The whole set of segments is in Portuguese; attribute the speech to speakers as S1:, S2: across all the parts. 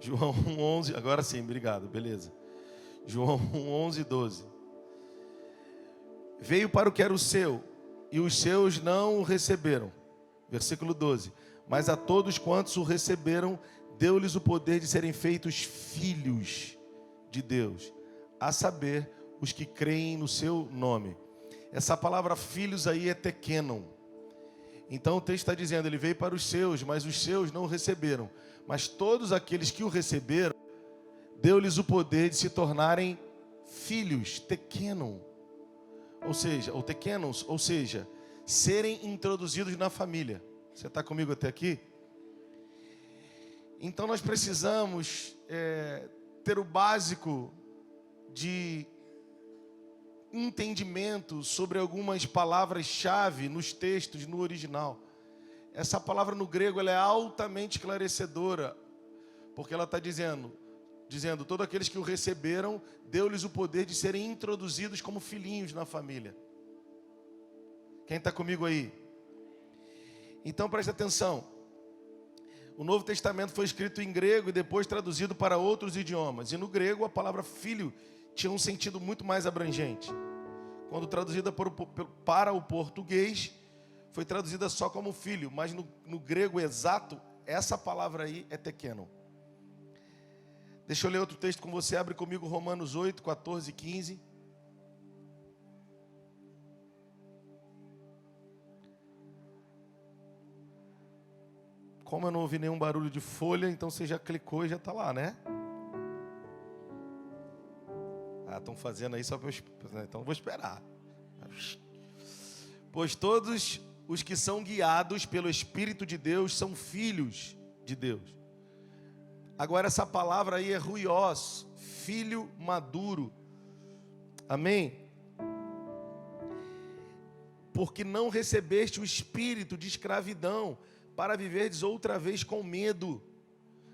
S1: João 11, agora sim, obrigado, beleza. João 11, 12. Veio para o que era o seu, e os seus não o receberam. Versículo 12. Mas a todos quantos o receberam, deu-lhes o poder de serem feitos filhos de Deus, a saber, os que creem no seu nome. Essa palavra filhos aí é tekenon. Então o texto está dizendo, ele veio para os seus, mas os seus não o receberam. Mas todos aqueles que o receberam, deu-lhes o poder de se tornarem filhos, tekenon. Ou tekenos, ou seja, serem introduzidos na família. Você está comigo até aqui? Então nós precisamos ter o básico de entendimento sobre algumas palavras-chave nos textos, no original. Essa palavra no grego ela é altamente esclarecedora, porque ela está dizendo, todos aqueles que o receberam, deu-lhes o poder de serem introduzidos como filhinhos na família. Quem está comigo aí? Então preste atenção. O Novo Testamento foi escrito em grego e depois traduzido para outros idiomas. E no grego a palavra filho tinha um sentido muito mais abrangente. Quando traduzida para o português, foi traduzida só como filho. Mas no grego exato, essa palavra aí é tekenon. Deixa eu ler outro texto com você. Abre comigo Romanos 8, 14 e 15. Como eu não ouvi nenhum barulho de folha, então você já clicou e já está lá, né? Estão fazendo aí só para eu... Então vou esperar. Pois todos os que são guiados pelo Espírito de Deus são filhos de Deus. Agora essa palavra aí é ruios, filho maduro. Amém? Porque não recebeste o espírito de escravidão para viverdes outra vez com medo,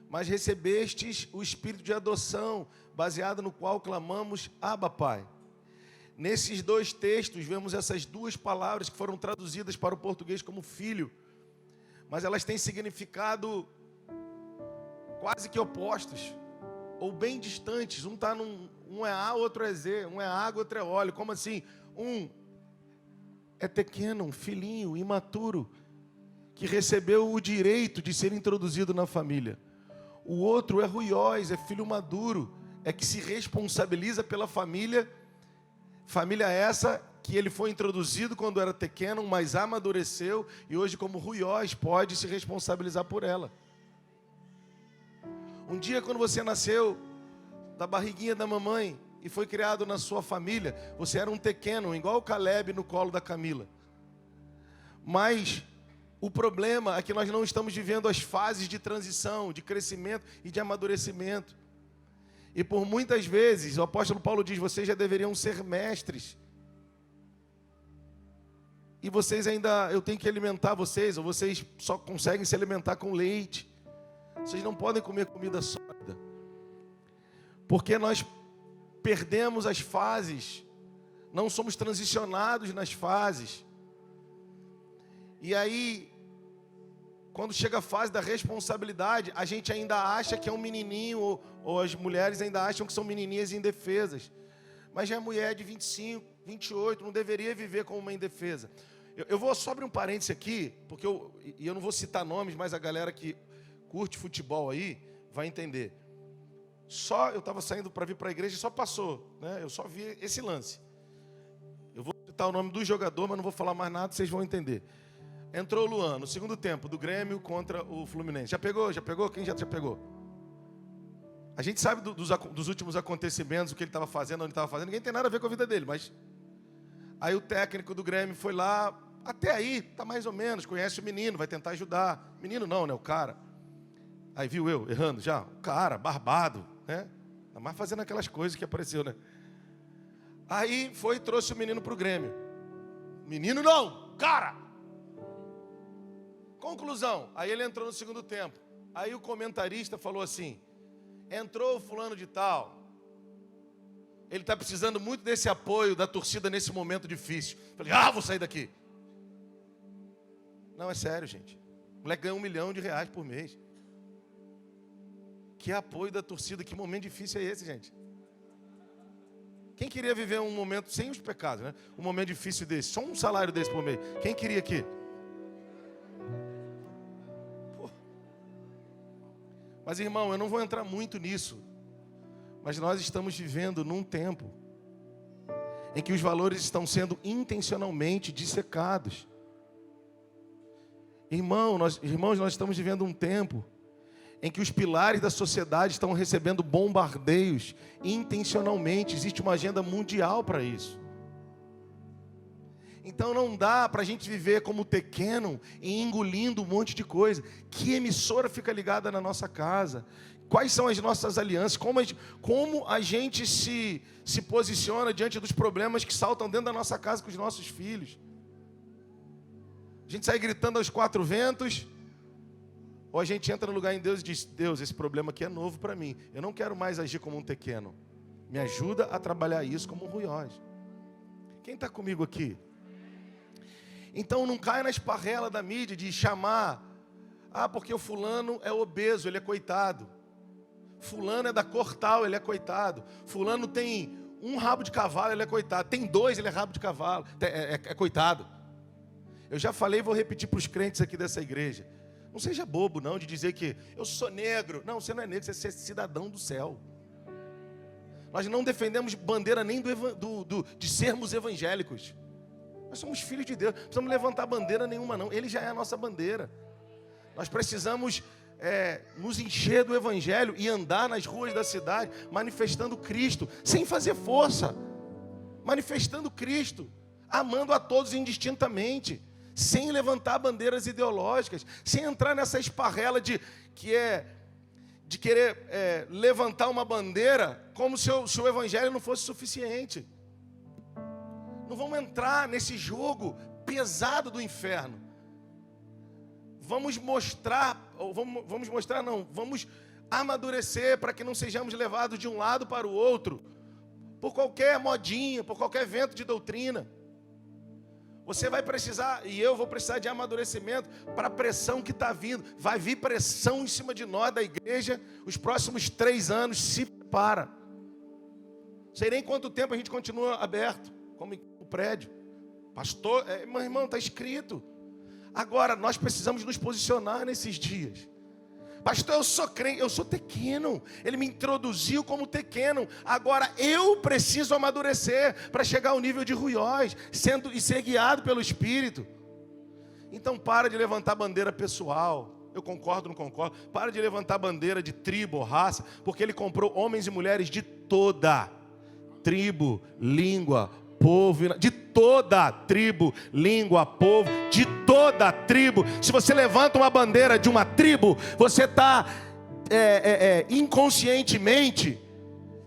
S1: mas recebestes o espírito de adoção, baseado no qual clamamos, Abba, Pai. Nesses dois textos, vemos essas duas palavras que foram traduzidas para o português como filho, mas elas têm significado quase que opostos, ou bem distantes. Um é A, outro é Z, um é água, outro é óleo. Como assim? Um é pequeno, um filhinho, imaturo, que recebeu o direito de ser introduzido na família. O outro é ruios, é filho maduro, é que se responsabiliza pela família. Família essa que ele foi introduzido quando era pequeno, mas amadureceu e hoje como ruios pode se responsabilizar por ela. Um dia quando você nasceu da barriguinha da mamãe e foi criado na sua família, você era um pequeno, igual o Caleb no colo da Camila. Mas o problema é que nós não estamos vivendo as fases de transição, de crescimento e de amadurecimento. E por muitas vezes, o apóstolo Paulo diz, vocês já deveriam ser mestres. E vocês ainda, eu tenho que alimentar vocês, ou vocês só conseguem se alimentar com leite. Vocês não podem comer comida sólida. Porque nós perdemos as fases, não somos transicionados nas fases. E aí, quando chega a fase da responsabilidade, a gente ainda acha que é um menininho, ou as mulheres ainda acham que são menininhas indefesas. Mas já é mulher de 25, 28, não deveria viver como uma indefesa. Eu vou só abrir um parênteses aqui, porque eu não vou citar nomes, mas a galera que curte futebol aí vai entender. Eu estava saindo para vir para a igreja e só passou, né? Eu só vi esse lance. Eu vou citar o nome do jogador, mas não vou falar mais nada, vocês vão entender. Entrou o Luan no segundo tempo do Grêmio contra o Fluminense. Já pegou? Já pegou? Quem já pegou? A gente sabe dos últimos acontecimentos, o que ele estava fazendo, onde estava fazendo. Ninguém tem nada a ver com a vida dele, mas... Aí o técnico do Grêmio foi lá. Até aí, tá mais ou menos. Conhece o menino, vai tentar ajudar. Menino não, né? O cara. Aí viu eu errando já. O cara, barbado, né? Ainda mais fazendo aquelas coisas que apareceu, né? Aí foi e trouxe o menino pro Grêmio. Menino não, cara! Conclusão, aí ele entrou no segundo tempo. Aí o comentarista falou assim, entrou o fulano de tal, ele está precisando muito desse apoio da torcida nesse momento difícil. Falei, vou sair daqui. Não, é sério, gente. O moleque ganha R$1 milhão por mês. Que apoio da torcida, que momento difícil é esse, gente? Quem queria viver um momento sem os pecados, né? Um momento difícil desse, só um salário desse por mês. Quem queria aqui? Pô. Mas irmão, eu não vou entrar muito nisso. Mas nós estamos vivendo num tempo em que os valores estão sendo intencionalmente dissecados. Irmãos, nós estamos vivendo um tempo em que os pilares da sociedade estão recebendo bombardeios intencionalmente. Existe uma agenda mundial para isso. Então não dá para a gente viver como Tequeno e engolindo um monte de coisa. Que emissora fica ligada na nossa casa? Quais são as nossas alianças? Como a gente se posiciona diante dos problemas que saltam dentro da nossa casa com os nossos filhos? A gente sai gritando aos quatro ventos, ou a gente entra no lugar em Deus e diz: Deus, esse problema aqui é novo para mim. Eu não quero mais agir como um Tequeno. Me ajuda a trabalhar isso como um Ruiós. Quem está comigo aqui? Então não cai na esparrela da mídia de chamar: porque o fulano é obeso, ele é coitado. Fulano é da cor tal, ele é coitado. Fulano tem um rabo de cavalo, ele é coitado. Tem dois, ele é rabo de cavalo, é coitado. Eu já falei e vou repetir para os crentes aqui dessa igreja. Não seja bobo não de dizer que eu sou negro. Não, você não é negro, você é cidadão do céu. Nós não defendemos bandeira nem de sermos evangélicos. Nós somos filhos de Deus. Não precisamos levantar bandeira nenhuma não. Ele já é a nossa bandeira. Nós precisamos nos encher do evangelho e andar nas ruas da cidade manifestando Cristo, sem fazer força. Manifestando Cristo, amando a todos indistintamente, sem levantar bandeiras ideológicas, sem entrar nessa esparrela de querer levantar uma bandeira como se o evangelho não fosse suficiente. Não vamos entrar nesse jogo pesado do inferno. Vamos amadurecer para que não sejamos levados de um lado para o outro, por qualquer modinha, por qualquer vento de doutrina. Você vai precisar, e eu vou precisar de amadurecimento para a pressão que está vindo. Vai vir pressão em cima de nós, da igreja, os próximos 3 anos. Se prepara. Não sei nem quanto tempo a gente continua aberto, como o prédio. Pastor, meu irmão, está escrito. Agora, nós precisamos nos posicionar nesses dias. Pastor, eu sou crente, eu sou Tequeno. Ele me introduziu como Tequeno. Agora eu preciso amadurecer para chegar ao nível de Ruiós, e ser guiado pelo Espírito. Então para de levantar bandeira pessoal. Eu concordo, não concordo. Para de levantar bandeira de tribo ou raça, porque ele comprou homens e mulheres de toda tribo, língua, povo, de toda tribo, língua, povo, de toda tribo. Se você levanta uma bandeira de uma tribo, você está inconscientemente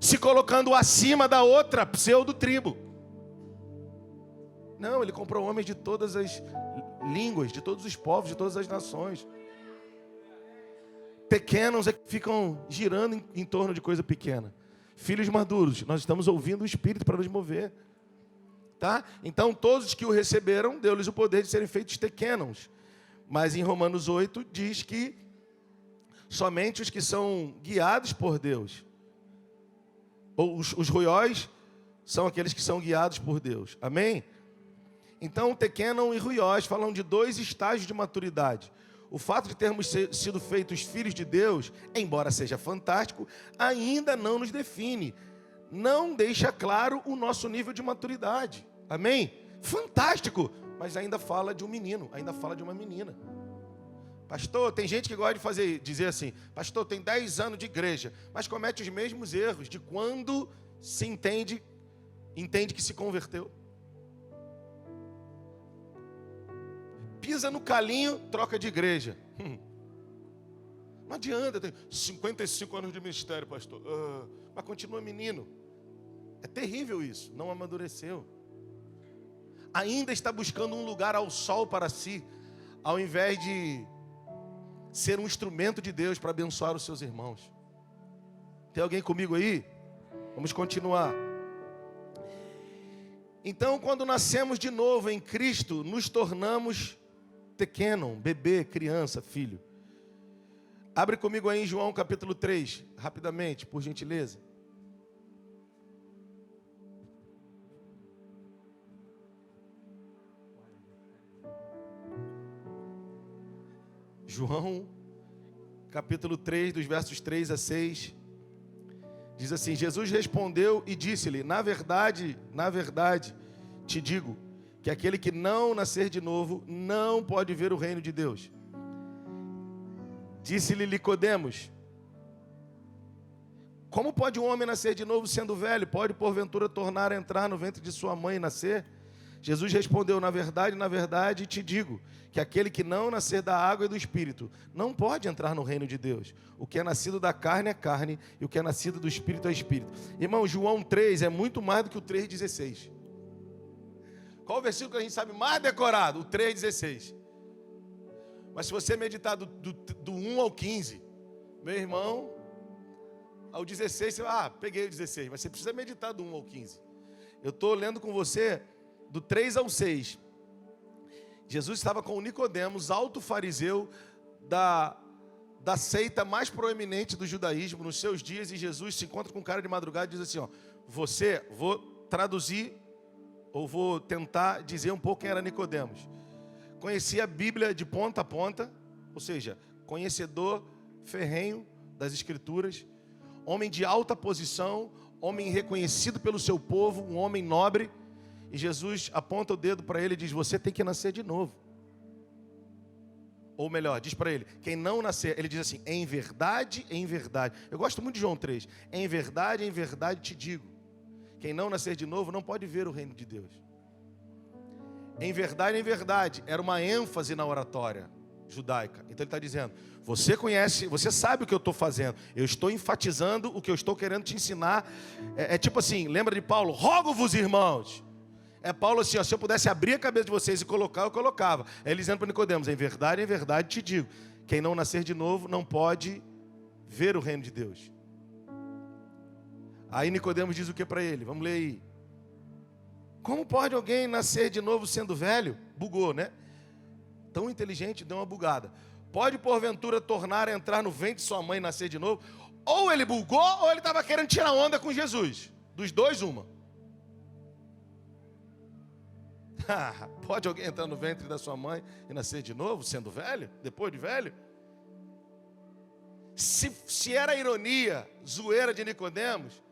S1: se colocando acima da outra pseudo-tribo. Não, ele comprou homens de todas as línguas, de todos os povos, de todas as nações. Pequenos é que ficam girando em torno de coisa pequena. Filhos maduros, nós estamos ouvindo o Espírito para nos mover. Tá? Então todos que o receberam, deu-lhes o poder de serem feitos Tequenos. Mas em Romanos 8 diz que somente os que são guiados por Deus, ou os Ruiós, são aqueles que são guiados por Deus. Amém? Então Tequenon e Ruiós falam de 2 estágios de maturidade. O fato de termos sido feitos filhos de Deus, embora seja fantástico, ainda não nos define. Não deixa claro o nosso nível de maturidade. Amém? Fantástico, mas ainda fala de um menino, ainda fala de uma menina. Pastor, tem gente que gosta de dizer assim: pastor, tem 10 anos de igreja, mas comete os mesmos erros de quando se entende que se converteu. Pisa no calinho, troca de igreja. Não adianta, tem 55 anos de ministério, pastor. Mas continua menino. É terrível isso, não amadureceu. Ainda está buscando um lugar ao sol para si, ao invés de ser um instrumento de Deus para abençoar os seus irmãos. Tem alguém comigo aí? Vamos continuar. Então, quando nascemos de novo em Cristo, nos tornamos Tequenon, bebê, criança, filho. Abre comigo aí em João capítulo 3, rapidamente, por gentileza. João capítulo 3, dos versos 3 a 6. Diz assim: Jesus respondeu e disse-lhe: na verdade, te digo, que aquele que não nascer de novo, não pode ver o reino de Deus. Disse-lhe Nicodemos: como pode um homem nascer de novo sendo velho? Pode porventura tornar a entrar no ventre de sua mãe e nascer? Jesus respondeu: na verdade te digo, que aquele que não nascer da água e do Espírito, não pode entrar no reino de Deus. O que é nascido da carne é carne, e o que é nascido do Espírito é Espírito. Irmão, João 3 é muito mais do que o 3,16. Qual o versículo que a gente sabe mais decorado? O 3,16. Mas se você meditar do 1 ao 15, meu irmão, ao 16, você vai, peguei o 16, mas você precisa meditar do 1 ao 15. Eu estou lendo com você do 3 ao 6. Jesus estava com o Nicodemos, alto fariseu da seita mais proeminente do judaísmo nos seus dias, e Jesus se encontra com um cara de madrugada e diz assim: ó, vou traduzir, ou vou tentar dizer um pouco quem era Nicodemos. Conhecia a Bíblia de ponta a ponta, ou seja, conhecedor ferrenho das Escrituras, homem de alta posição, homem reconhecido pelo seu povo, um homem nobre. E Jesus aponta o dedo para ele e diz: você tem que nascer de novo. Ou melhor, diz para ele: quem não nascer, ele diz assim: em verdade, eu gosto muito de João 3, em verdade te digo, quem não nascer de novo não pode ver o reino de Deus. Em verdade, era uma ênfase na oratória judaica. Então ele está dizendo: você conhece, você sabe o que eu estou fazendo, eu estou enfatizando o que eu estou querendo te ensinar. É tipo assim, lembra de Paulo? Rogo-vos, irmãos. É Paulo assim, ó, se eu pudesse abrir a cabeça de vocês e colocar, eu colocava. É ele dizendo para Nicodemos: em verdade te digo, quem não nascer de novo não pode ver o reino de Deus. Aí Nicodemos diz o que para ele? Vamos ler aí. Como pode alguém nascer de novo sendo velho? Bugou, né? Tão inteligente, deu uma bugada. Pode porventura tornar a entrar no ventre de sua mãe e nascer de novo? Ou ele bugou, ou ele estava querendo tirar onda com Jesus. Dos dois, uma. Pode alguém entrar no ventre da sua mãe e nascer de novo, sendo velho? Depois de velho? Se era ironia, zoeira de Nicodemos,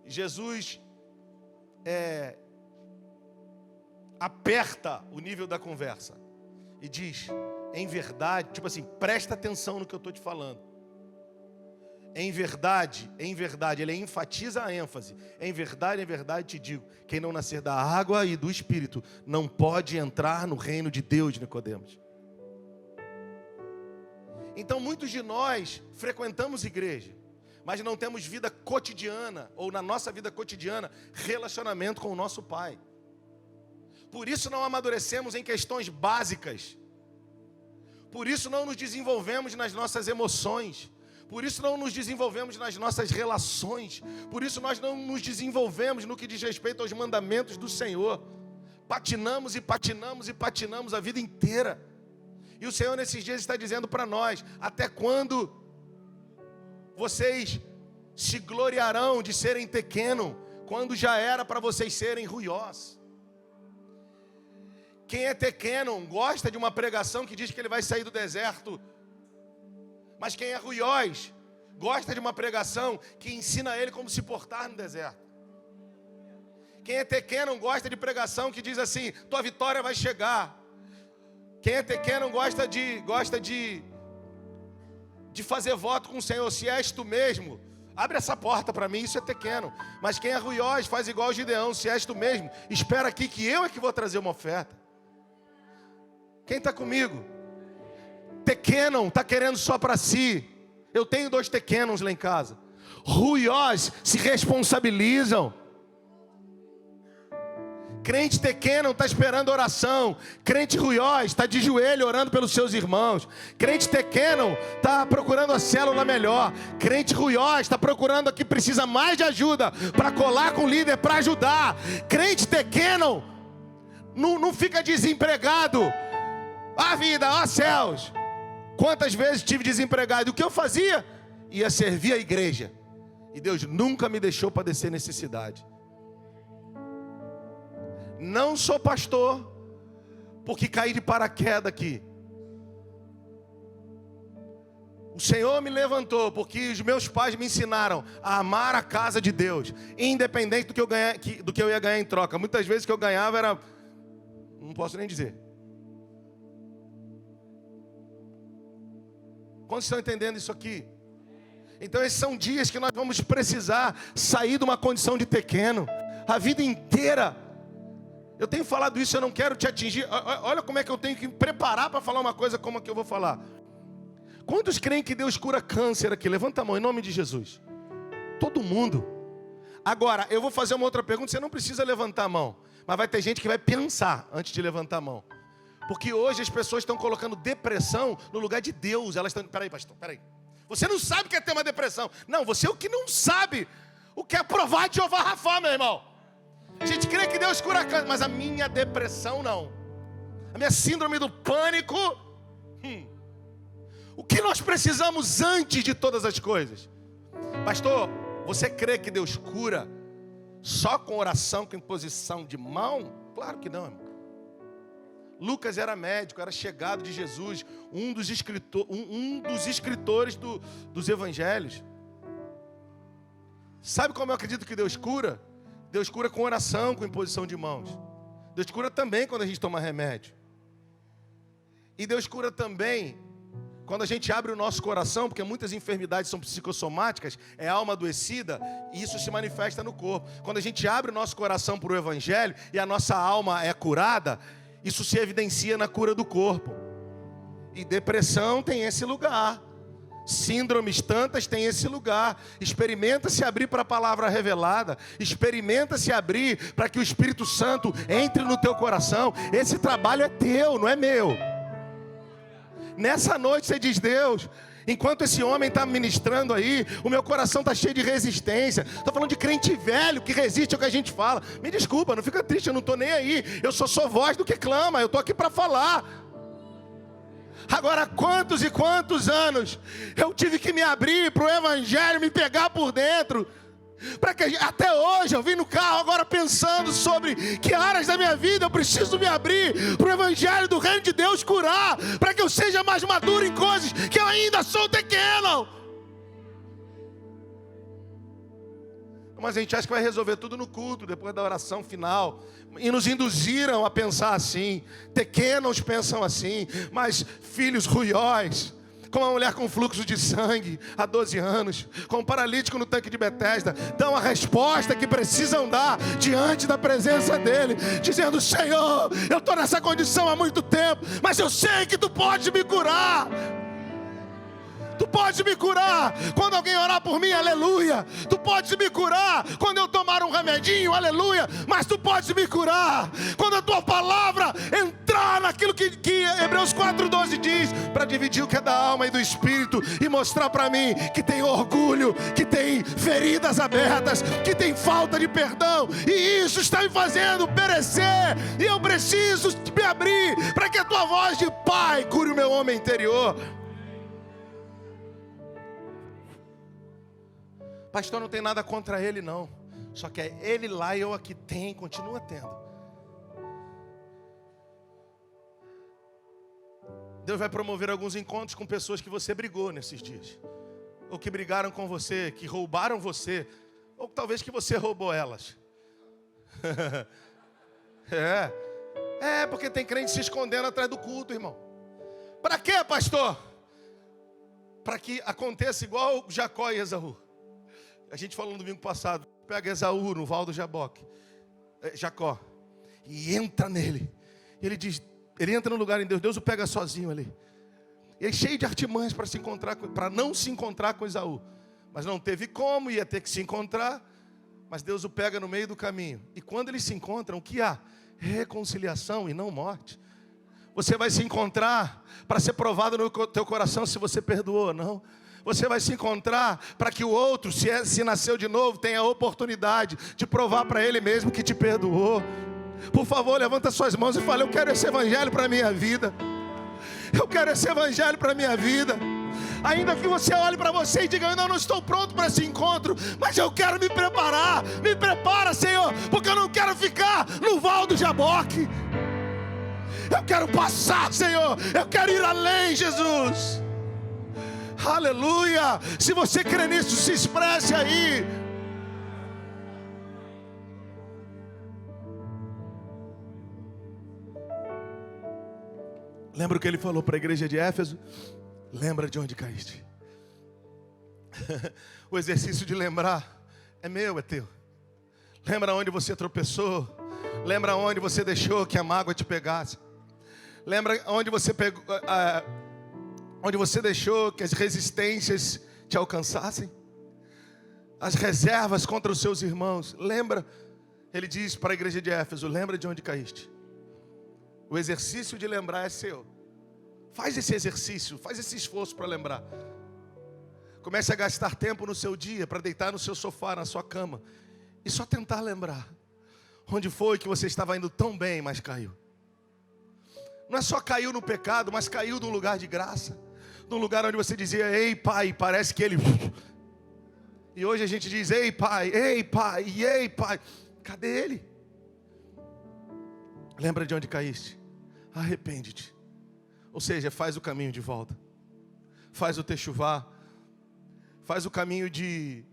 S1: Jesus aperta o nível da conversa e diz: em verdade, tipo assim, presta atenção no que eu estou te falando. Em verdade, ele enfatiza a ênfase. Em verdade te digo, quem não nascer da água e do Espírito não pode entrar no reino de Deus, Nicodemos. Então muitos de nós frequentamos igreja, mas não temos vida cotidiana, ou na nossa vida cotidiana, relacionamento com o nosso Pai. Por isso não amadurecemos em questões básicas. Por isso não nos desenvolvemos nas nossas emoções. Por isso não nos desenvolvemos nas nossas relações. Por isso nós não nos desenvolvemos no que diz respeito aos mandamentos do Senhor. Patinamos a vida inteira. E o Senhor nesses dias está dizendo para nós: até quando vocês se gloriarão de serem pequenos, quando já era para vocês serem ruiós? Quem é pequeno gosta de uma pregação que diz que ele vai sair do deserto. Mas quem é ruiós gosta de uma pregação que ensina ele como se portar no deserto. Quem é pequeno gosta de pregação que diz assim: tua vitória vai chegar. Quem é pequeno gosta de fazer voto com o Senhor: se és tu mesmo, abre essa porta para mim. Isso é pequeno. Mas quem é ruiós faz igual o Gideão: se és tu mesmo, espera aqui que eu é que vou trazer uma oferta. Quem está comigo? Tequenon está querendo só para si. Eu tenho 2 tequenons lá em casa. Ruiós se responsabilizam. Crente tequenon está esperando oração. Crente ruiós está de joelho orando pelos seus irmãos. Crente tequenon está procurando a célula melhor. Crente ruiós está procurando a que precisa mais de ajuda para colar com o líder para ajudar. Crente tequenon não fica desempregado. Ó vida, ó céus. Quantas vezes estive desempregado? E o que eu fazia? Ia servir a igreja. E Deus nunca me deixou padecer necessidade. Não sou pastor porque caí de paraquedas aqui. O Senhor me levantou porque os meus pais me ensinaram a amar a casa de Deus, independente do que eu ia ganhar em troca. Muitas vezes o que eu ganhava era... não posso nem dizer. Quantos estão entendendo isso aqui? Então esses são dias que nós vamos precisar sair de uma condição de pequeno. A vida inteira. Eu tenho falado isso, eu não quero te atingir. Olha como é que eu tenho que me preparar para falar uma coisa como a que eu vou falar. Quantos creem que Deus cura câncer aqui? Levanta a mão em nome de Jesus. Todo mundo. Agora, eu vou fazer uma outra pergunta. Você não precisa levantar a mão. Mas vai ter gente que vai pensar antes de levantar a mão. Porque hoje as pessoas estão colocando depressão no lugar de Deus. Elas estão... Peraí, pastor, peraí. Você não sabe o que é ter uma depressão. Não, você é o que não sabe o que é provar de Jeová Rafá, meu irmão. A gente crê que Deus cura câncer, mas a minha depressão não. A minha síndrome do pânico... O que nós precisamos antes de todas as coisas? Pastor, você crê que Deus cura só com oração, com imposição de mão? Claro que não, irmão. Lucas era médico, era chegado de Jesus, um dos escritores dos evangelhos. Sabe como eu acredito que Deus cura? Deus cura com oração, com imposição de mãos. Deus cura também quando a gente toma remédio. E Deus cura também quando a gente abre o nosso coração, porque muitas enfermidades são psicossomáticas, é alma adoecida, e isso se manifesta no corpo. Quando a gente abre o nosso coração para o Evangelho, e a nossa alma é curada, isso se evidencia na cura do corpo. E depressão tem esse lugar. Síndromes tantas têm esse lugar. Experimenta se abrir para a palavra revelada. Experimenta se abrir para que o Espírito Santo entre no teu coração. Esse trabalho é teu, não é meu. Nessa noite você diz: Deus, enquanto esse homem está ministrando aí, o meu coração está cheio de resistência. Estou falando de crente velho que resiste ao que a gente fala. Me desculpa, não fica triste, eu não estou nem aí. Eu só sou voz do que clama, eu estou aqui para falar. Agora, quantos e quantos anos eu tive que me abrir para o Evangelho me pegar por dentro, para que até hoje eu vim no carro agora pensando sobre que áreas da minha vida eu preciso me abrir para o Evangelho do Reino de Deus curar, para que eu seja mais maduro em coisas que eu ainda sou pequeno. Mas a gente acha que vai resolver tudo no culto, depois da oração final. E nos induziram a pensar assim. Pequenos pensam assim, mas filhos ruióis, como uma mulher com fluxo de sangue há 12 anos, com um paralítico no tanque de Betesda, dão a resposta que precisam dar diante da presença dele, dizendo: Senhor, eu estou nessa condição há muito tempo, mas eu sei que tu pode me curar. Tu pode me curar quando alguém orar por mim, aleluia. Tu pode me curar quando eu tomar um remedinho, aleluia. Mas tu pode me curar quando a tua palavra entrar naquilo que Hebreus 4:12 diz, para dividir o que é da alma e do espírito e mostrar para mim que tem orgulho, que tem feridas abertas, que tem falta de perdão, e isso está me fazendo perecer, e eu preciso me abrir para que a tua voz de Pai cure o meu homem interior. Pastor, não tem nada contra ele não, só que é ele lá e eu aqui. Tem, continua tendo. Deus vai promover alguns encontros com pessoas que você brigou nesses dias, ou que brigaram com você, que roubaram você, ou talvez que você roubou elas. Porque tem crente se escondendo atrás do culto, irmão. Para quê, pastor? Para que aconteça igual Jacó e Esaú. A gente falou no domingo passado, pega Esaú no val do Jacó, e entra nele. Ele diz, ele entra no lugar em Deus, Deus o pega sozinho ali. Ele é cheio de artimanhas para não se encontrar com Esaú. Mas não teve como, ia ter que se encontrar. Mas Deus o pega no meio do caminho. E quando eles se encontram, o que há? Reconciliação e não morte. Você vai se encontrar para ser provado no teu coração se você perdoou ou não. Você vai se encontrar para que o outro, se nasceu de novo, tenha a oportunidade de provar para ele mesmo que te perdoou. Por favor, levanta suas mãos e fala: eu quero esse evangelho para a minha vida. Eu quero esse evangelho para a minha vida. Ainda que você olhe para você e diga: eu ainda não estou pronto para esse encontro, mas eu quero me preparar. Me prepara, Senhor, porque eu não quero ficar no val do Jaboque. Eu quero passar, Senhor. Eu quero ir além, Jesus. Aleluia. Se você crê nisso, se expresse aí. Lembra o que ele falou para a igreja de Éfeso? Lembra de onde caíste. O exercício de lembrar é meu, é teu. Lembra onde você tropeçou. Lembra onde você deixou que a mágoa te pegasse. Lembra onde você pegou, onde você deixou que as resistências te alcançassem. As reservas contra os seus irmãos. Lembra, ele diz para a igreja de Éfeso: lembra de onde caíste. O exercício de lembrar é seu. Faz esse exercício, faz esse esforço para lembrar. Comece a gastar tempo no seu dia para deitar no seu sofá, na sua cama, e só tentar lembrar onde foi que você estava indo tão bem, mas caiu. Não é só caiu no pecado, mas caiu num lugar de graça, num lugar onde você dizia: ei pai, parece que ele... E hoje a gente diz: ei pai, ei pai, ei pai. Cadê ele? Lembra de onde caíste. Arrepende-te. Ou seja, faz o caminho de volta. Faz o techuvá. Faz o caminho de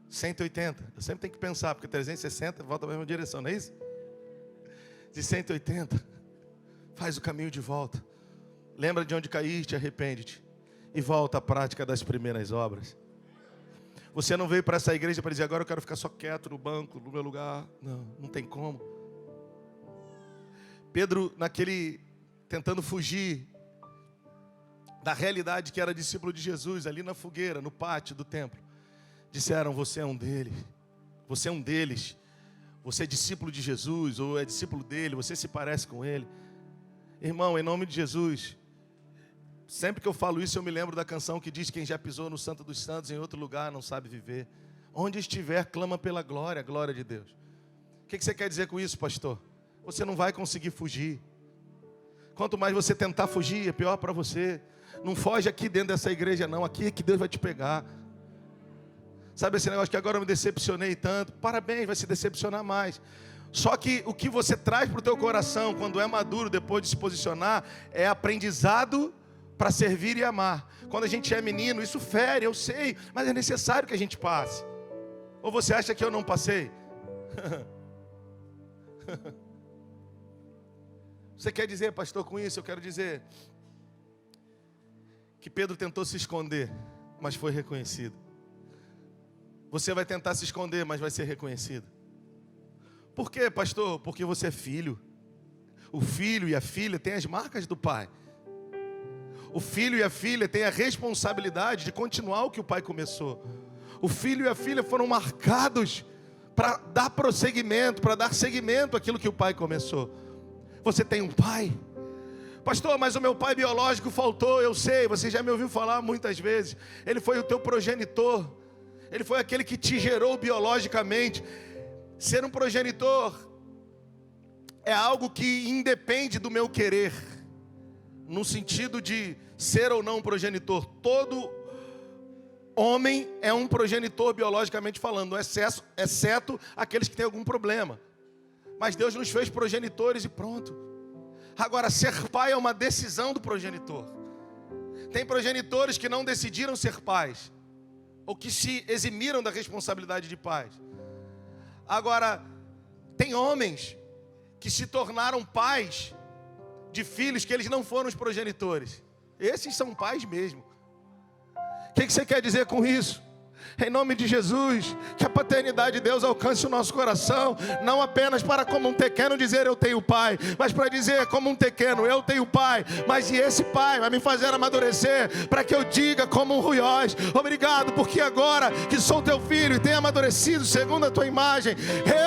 S1: 180. Eu sempre tenho que pensar, porque 360 volta na mesma direção, não é isso? De 180. Faz o caminho de volta. Lembra de onde caíste, arrepende-te. E volta à prática das primeiras obras. Você não veio para essa igreja para dizer: agora eu quero ficar só quieto no banco, no meu lugar. Não, não tem como. Pedro, tentando fugir da realidade que era discípulo de Jesus, ali na fogueira, no pátio do templo, disseram: você é um deles, você é um deles, você é discípulo de Jesus, ou é discípulo dele, você se parece com ele. Irmão, em nome de Jesus, sempre que eu falo isso, eu me lembro da canção que diz: quem já pisou no Santo dos Santos, em outro lugar não sabe viver. Onde estiver, clama pela glória, a glória de Deus. O que você quer dizer com isso, pastor? Você não vai conseguir fugir. Quanto mais você tentar fugir, é pior para você. Não foge aqui dentro dessa igreja não. Aqui é que Deus vai te pegar. Sabe esse negócio que agora eu me decepcionei tanto? Parabéns, vai se decepcionar mais. Só que o que você traz para o teu coração, quando é maduro, depois de se posicionar, é aprendizado para servir e amar. Quando a gente é menino, isso fere, eu sei, mas é necessário que a gente passe. Ou você acha que eu não passei? Você quer dizer, pastor, com isso? Eu quero dizer que Pedro tentou se esconder, mas foi reconhecido. Você vai tentar se esconder, mas vai ser reconhecido. Por quê, pastor? Porque você é filho. O filho e a filha têm as marcas do pai. O filho e a filha têm a responsabilidade de continuar o que o pai começou. O filho e a filha foram marcados para dar prosseguimento, para dar seguimento àquilo que o pai começou. Você tem um pai. Pastor, mas o meu pai biológico faltou. Eu sei, você já me ouviu falar muitas vezes. Ele foi o teu progenitor. Ele foi aquele que te gerou biologicamente. Ser um progenitor é algo que independe do meu querer. No sentido de ser ou não um progenitor. Todo homem é um progenitor biologicamente falando, exceto aqueles que têm algum problema. Mas Deus nos fez progenitores e pronto. Agora, ser pai é uma decisão do progenitor. Tem progenitores que não decidiram ser pais, ou que se eximiram da responsabilidade de pais. Agora, tem homens que se tornaram pais de filhos que eles não foram os progenitores. Esses são pais mesmo. O que você quer dizer com isso? Em nome de Jesus, que a paternidade de Deus alcance o nosso coração, não apenas para como um pequeno dizer eu tenho pai, mas para dizer como um pequeno eu tenho pai, mas e esse pai vai me fazer amadurecer, para que eu diga como um Ruiós, obrigado, porque agora que sou teu filho e tenho amadurecido segundo a tua imagem,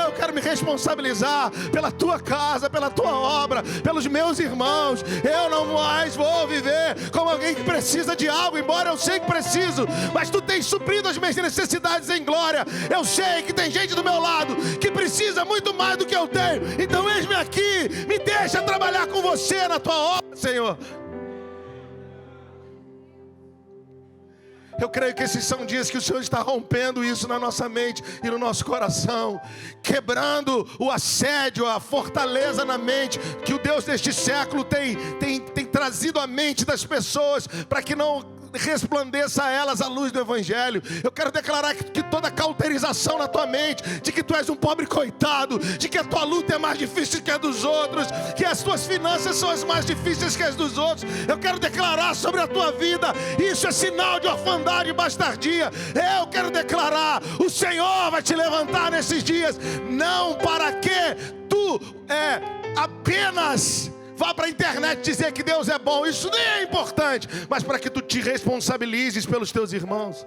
S1: eu quero me responsabilizar pela tua casa, pela tua obra, pelos meus irmãos. Eu não mais vou viver como alguém que precisa de algo, embora eu sei que preciso, mas tu tens suprido as minhas necessidades em glória. Eu sei que tem gente do meu lado que precisa muito mais do que eu tenho. Então eis-me aqui, me deixa trabalhar com você na tua obra, Senhor. Eu creio que esses são dias que o Senhor está rompendo isso na nossa mente e no nosso coração, quebrando o assédio, a fortaleza na mente, que o Deus deste século tem trazido à mente das pessoas, para que não resplandeça a elas a luz do Evangelho. Eu quero declarar que toda cauterização na tua mente, de que tu és um pobre coitado, de que a tua luta é mais difícil que a dos outros, que as tuas finanças são as mais difíceis que as dos outros, eu quero declarar sobre a tua vida, isso é sinal de orfandade e bastardia. Eu quero declarar, o Senhor vai te levantar nesses dias, não para que tu apenas vá para a internet dizer que Deus é bom, isso nem é importante, mas para que tu te responsabilizes pelos teus irmãos.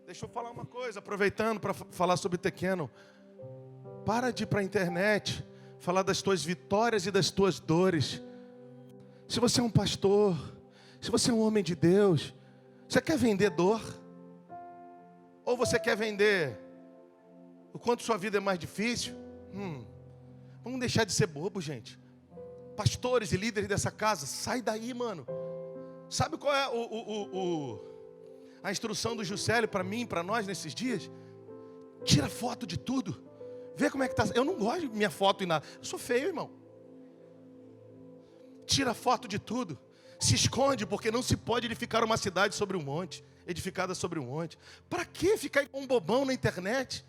S1: Deixa eu falar uma coisa, aproveitando para falar sobre Tequeno. Para de ir para a internet falar das tuas vitórias e das tuas dores. Se você é um pastor, se você é um homem de Deus, você quer vender dor? Ou você quer vender o quanto sua vida é mais difícil? Vamos deixar de ser bobo, gente. Pastores e líderes dessa casa, sai daí, mano. Sabe qual é a instrução do Juscelio para mim, para nós nesses dias? Tira foto de tudo. Vê como é que tá. Eu não gosto de minha foto e nada. Eu sou feio, irmão. Tira foto de tudo. Se esconde, porque não se pode edificar uma cidade sobre um monte, edificada sobre um monte. Para que ficar com um bobão na internet?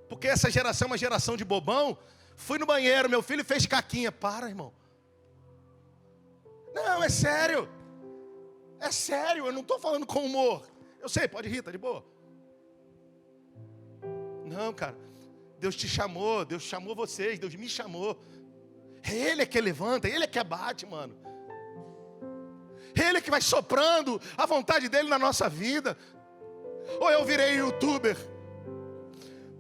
S1: Porque essa geração é uma geração de bobão. Fui no banheiro, meu filho fez caquinha. Para, irmão. Não, é sério. É sério, eu não estou falando com humor. Eu sei, pode rir, tá de boa. Não, cara. Deus te chamou, Deus chamou vocês, Deus me chamou. Ele é que levanta, Ele é que abate, mano. Ele é que vai soprando a vontade dEle na nossa vida. Ou eu virei youtuber.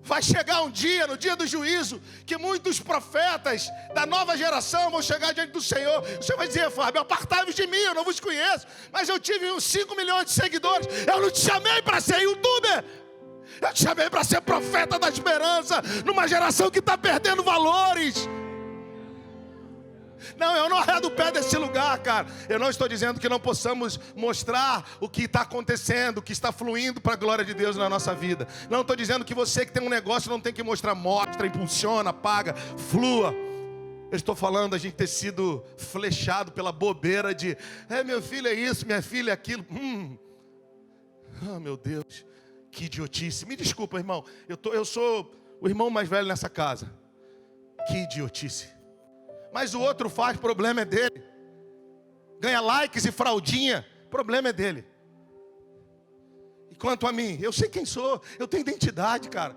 S1: Vai chegar um dia, no dia do juízo, que muitos profetas da nova geração vão chegar diante do Senhor. O Senhor vai dizer: Fábio, apartai-vos de mim, eu não vos conheço, mas eu tive uns 5 milhões de seguidores. Eu não te chamei para ser youtuber, eu te chamei para ser profeta da esperança, numa geração que está perdendo valores. Não, eu não arredo o pé desse lugar, cara. Eu não estou dizendo que não possamos mostrar o que está acontecendo, o que está fluindo para a glória de Deus na nossa vida. Não estou dizendo que você que tem um negócio não tem que mostrar. Mostra, impulsiona, paga, flua. Eu estou falando a gente ter sido flechado pela bobeira de: meu filho é isso, minha filha é aquilo. Meu Deus, que idiotice. Me desculpa, irmão, eu sou o irmão mais velho nessa casa. Que idiotice. Mas o outro faz, problema é dele. Ganha likes e fraldinha, problema é dele. E quanto a mim, eu sei quem sou, eu tenho identidade, cara.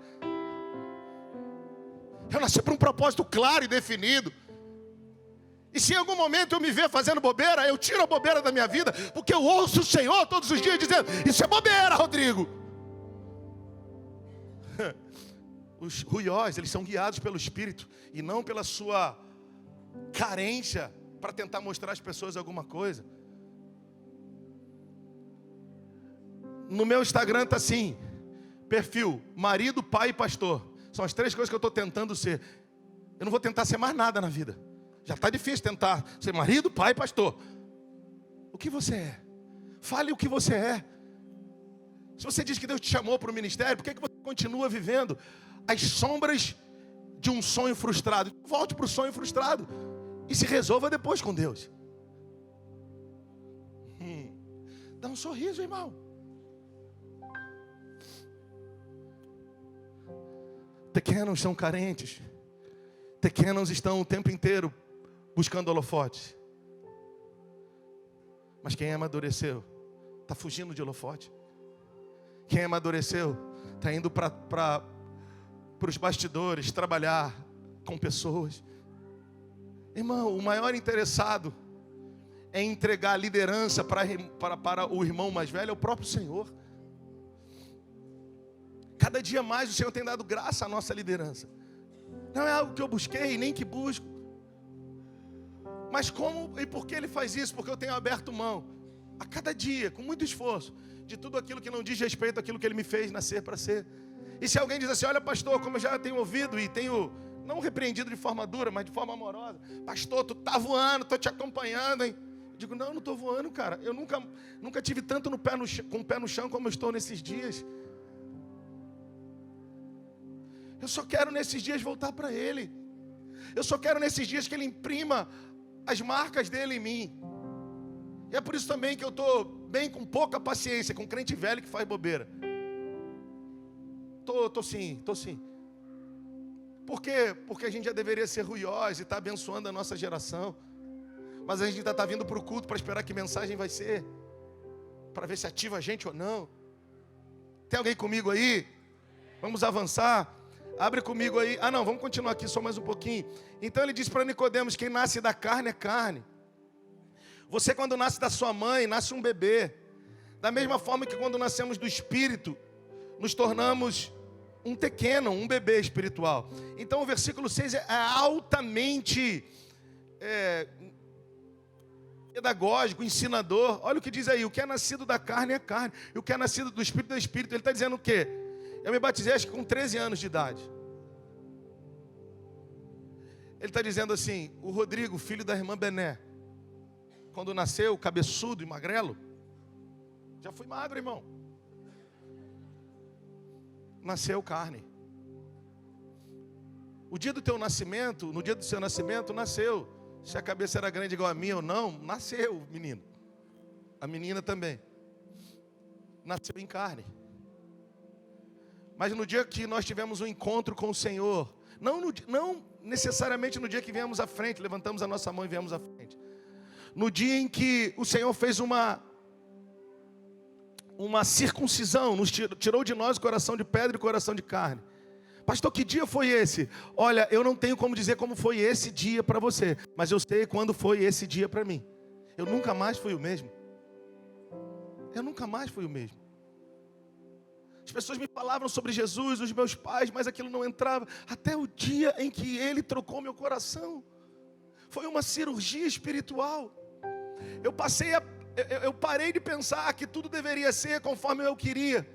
S1: Eu nasci para um propósito claro e definido. E se em algum momento eu me ver fazendo bobeira, eu tiro a bobeira da minha vida, porque eu ouço o Senhor todos os dias dizendo: isso é bobeira, Rodrigo. Os ruiós, eles são guiados pelo Espírito e não pela sua carência para tentar mostrar às pessoas alguma coisa. No meu Instagram está assim: perfil, marido, pai e pastor. São as 3 coisas que eu estou tentando ser. Eu não vou tentar ser mais nada na vida. Já está difícil tentar ser marido, pai e pastor. O que você é? Fale o que você é. Se você diz que Deus te chamou para o ministério, por que você continua vivendo as sombras de um sonho frustrado? Volte para o sonho frustrado e se resolva depois com Deus. Dá um sorriso, irmão. Tequenos são carentes. Tequenos estão o tempo inteiro buscando holofotes. Mas quem amadureceu está fugindo de holofote. Quem amadureceu está indo para os bastidores trabalhar com pessoas. Irmão, o maior interessado em entregar a liderança para o irmão mais velho é o próprio Senhor. Cada dia mais o Senhor tem dado graça à nossa liderança. Não é algo que eu busquei, nem que busco. Mas como e por que Ele faz isso? Porque eu tenho aberto mão, a cada dia, com muito esforço, de tudo aquilo que não diz respeito àquilo que Ele me fez nascer para ser. E se alguém diz assim: olha, pastor, como eu já tenho ouvido e tenho, não repreendido de forma dura, mas de forma amorosa: pastor, tu tá voando, estou te acompanhando, hein? Eu digo, não, eu não estou voando, cara. Eu nunca tive tanto com o pé no chão como eu estou nesses dias. Eu só quero nesses dias voltar para Ele. Eu só quero nesses dias que Ele imprima as marcas dele em mim. E é por isso também que eu estou bem com pouca paciência com crente velho que faz bobeira. Tô sim. Por quê? Porque a gente já deveria ser ruioso e estar abençoando a nossa geração. Mas a gente ainda está vindo para o culto para esperar que mensagem vai ser. Para ver se ativa a gente ou não. Tem alguém comigo aí? Vamos avançar. Abre comigo aí. Não, vamos continuar aqui só mais um pouquinho. Então ele diz para Nicodemos, quem nasce da carne é carne. Você quando nasce da sua mãe, nasce um bebê. Da mesma forma que quando nascemos do Espírito, nos tornamos um pequeno, um bebê espiritual. Então o versículo 6 é altamente pedagógico, ensinador. Olha o que diz aí, o que é nascido da carne é carne, e o que é nascido do Espírito é Espírito. Ele está dizendo o quê? Eu me batizei acho que com 13 anos de idade. Ele está dizendo assim, o Rodrigo, filho da irmã Bené, quando nasceu, cabeçudo e magrelo, já fui magro, irmão. Nasceu carne. O dia do teu nascimento, no dia do seu nascimento, nasceu. Se a cabeça era grande igual a minha ou não, nasceu o menino. A menina também. Nasceu em carne. Mas no dia que nós tivemos um encontro com o Senhor, não necessariamente no dia que viemos à frente, levantamos a nossa mão e viemos à frente. No dia em que o Senhor fez uma circuncisão, nos tirou de nós o coração de pedra e o coração de carne. Pastor, que dia foi esse? Olha, eu não tenho como dizer como foi esse dia para você, mas eu sei quando foi esse dia para mim. Eu nunca mais fui o mesmo. Eu nunca mais fui o mesmo. As pessoas me falavam sobre Jesus, os meus pais, mas aquilo não entrava. Até o dia em que Ele trocou meu coração. Foi uma cirurgia espiritual. Eu parei de pensar que tudo deveria ser conforme eu queria.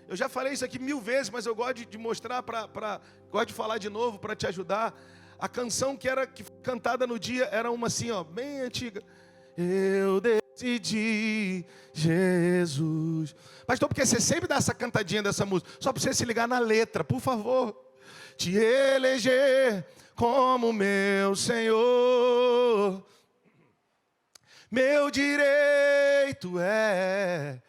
S1: Eu já falei isso aqui 1000 vezes, mas eu gosto de mostrar, gosto de falar de novo para te ajudar. A canção que foi cantada no dia era uma assim, bem antiga. Eu decidi, Jesus. Pastor, porque você sempre dá essa cantadinha dessa música? Só para você se ligar na letra, por favor. Te eleger como meu Senhor. Meu direito é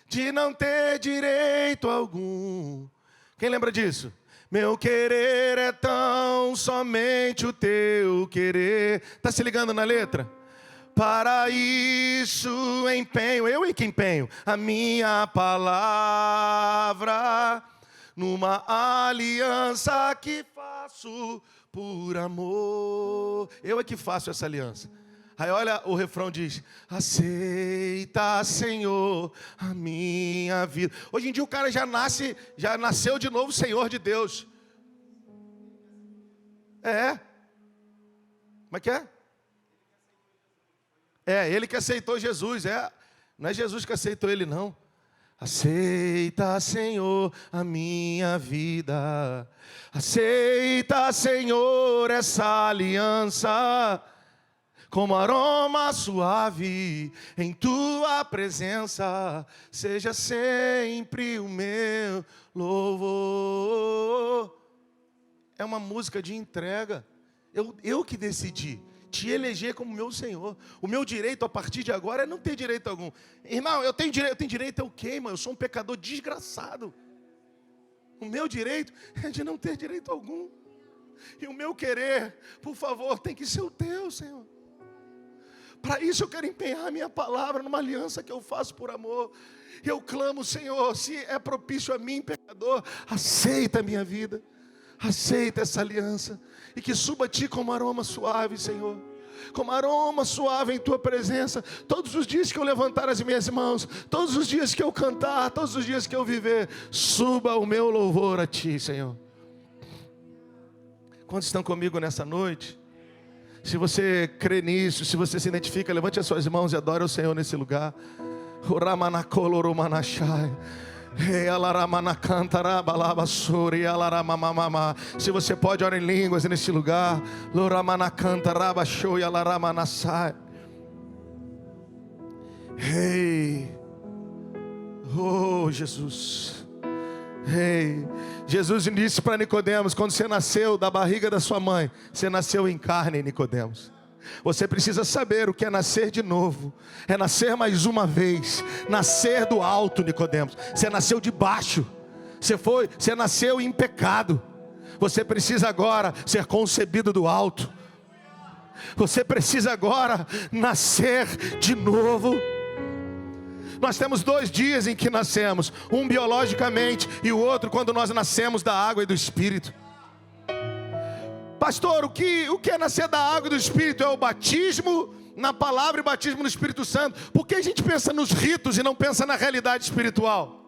S1: de não ter direito algum. Quem lembra disso? Meu querer é tão somente o teu querer. Está se ligando na letra? Para isso empenho, eu em que empenho? A minha palavra, numa aliança que faço por amor. Eu é que faço essa aliança. Aí olha, o refrão diz, aceita, Senhor, a minha vida. Hoje em dia o cara já nasceu de novo Senhor de Deus. Como é que é? Ele que aceitou Jesus, não é Jesus que aceitou ele não. Aceita, Senhor, a minha vida. Aceita, Senhor, essa aliança. Como aroma suave em tua presença, seja sempre o meu louvor. É uma música de entrega. Eu que decidi te eleger como meu Senhor. O meu direito a partir de agora é não ter direito algum. Irmão, eu tenho direito ao quê, irmão? Eu sou um pecador desgraçado. O meu direito é de não ter direito algum. E o meu querer, por favor, tem que ser o teu, Senhor. Para isso eu quero empenhar a minha palavra numa aliança que eu faço por amor. Eu clamo, Senhor, se é propício a mim, pecador, aceita a minha vida. Aceita essa aliança. E que suba a ti como aroma suave, Senhor. Como aroma suave em tua presença. Todos os dias que eu levantar as minhas mãos, todos os dias que eu cantar, todos os dias que eu viver, suba o meu louvor a ti, Senhor. Quantos estão comigo nessa noite? Se você crê nisso, se você se identifica, levante as suas mãos e adore o Senhor nesse lugar. Se você pode, ora em línguas nesse lugar. Ei, oh Jesus, ei, Jesus disse para Nicodemos: quando você nasceu da barriga da sua mãe, você nasceu em carne, Nicodemos. Você precisa saber o que é nascer de novo. É nascer mais uma vez. Nascer do alto, Nicodemos. Você nasceu de baixo. Você nasceu em pecado. Você precisa agora ser concebido do alto. Você precisa agora nascer de novo. Nós temos 2 dias em que nascemos. Um biologicamente e o outro quando nós nascemos da água e do Espírito. Pastor, o que é nascer da água e do Espírito? É o batismo na palavra e batismo no Espírito Santo. Por que a gente pensa nos ritos e não pensa na realidade espiritual?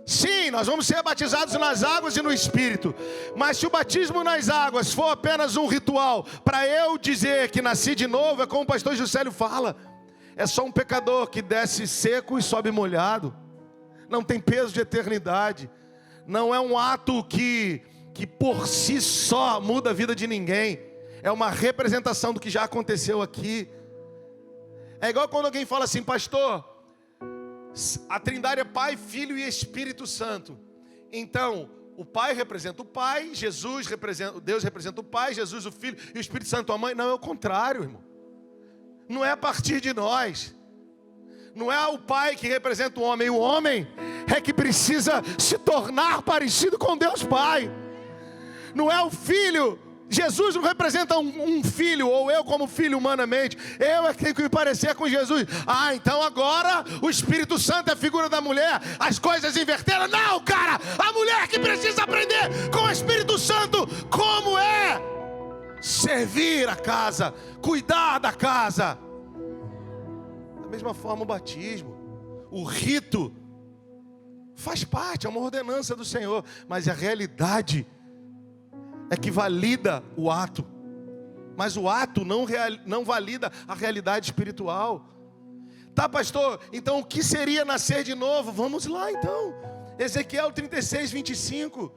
S1: Sim, nós vamos ser batizados nas águas e no Espírito. Mas se o batismo nas águas for apenas um ritual, para eu dizer que nasci de novo, é como o pastor Juscelio fala. É só um pecador que desce seco e sobe molhado. Não tem peso de eternidade. Não é um ato que por si só muda a vida de ninguém. É uma representação do que já aconteceu aqui. É igual quando alguém fala assim: pastor, a Trindade é Pai, Filho e Espírito Santo. Então, o Pai representa o Pai, Deus representa o Pai, Jesus o Filho e o Espírito Santo a Mãe. Não, é o contrário, irmão. Não é a partir de nós. Não é o Pai que representa o homem é que precisa se tornar parecido com Deus Pai. Não é o Filho. Jesus não representa um filho, ou eu como filho humanamente. Eu é que tenho que me parecer com Jesus. Então agora o Espírito Santo é a figura da mulher. As coisas inverteram. Não, cara, a mulher que precisa aprender com o Espírito Santo como é servir a casa, cuidar da casa. Da mesma forma o batismo, o rito faz parte, é uma ordenança do Senhor, mas a realidade é que valida o ato. Mas o ato não valida a realidade espiritual. Tá, pastor? Então o que seria nascer de novo? Vamos lá então. Ezequiel 36, 25.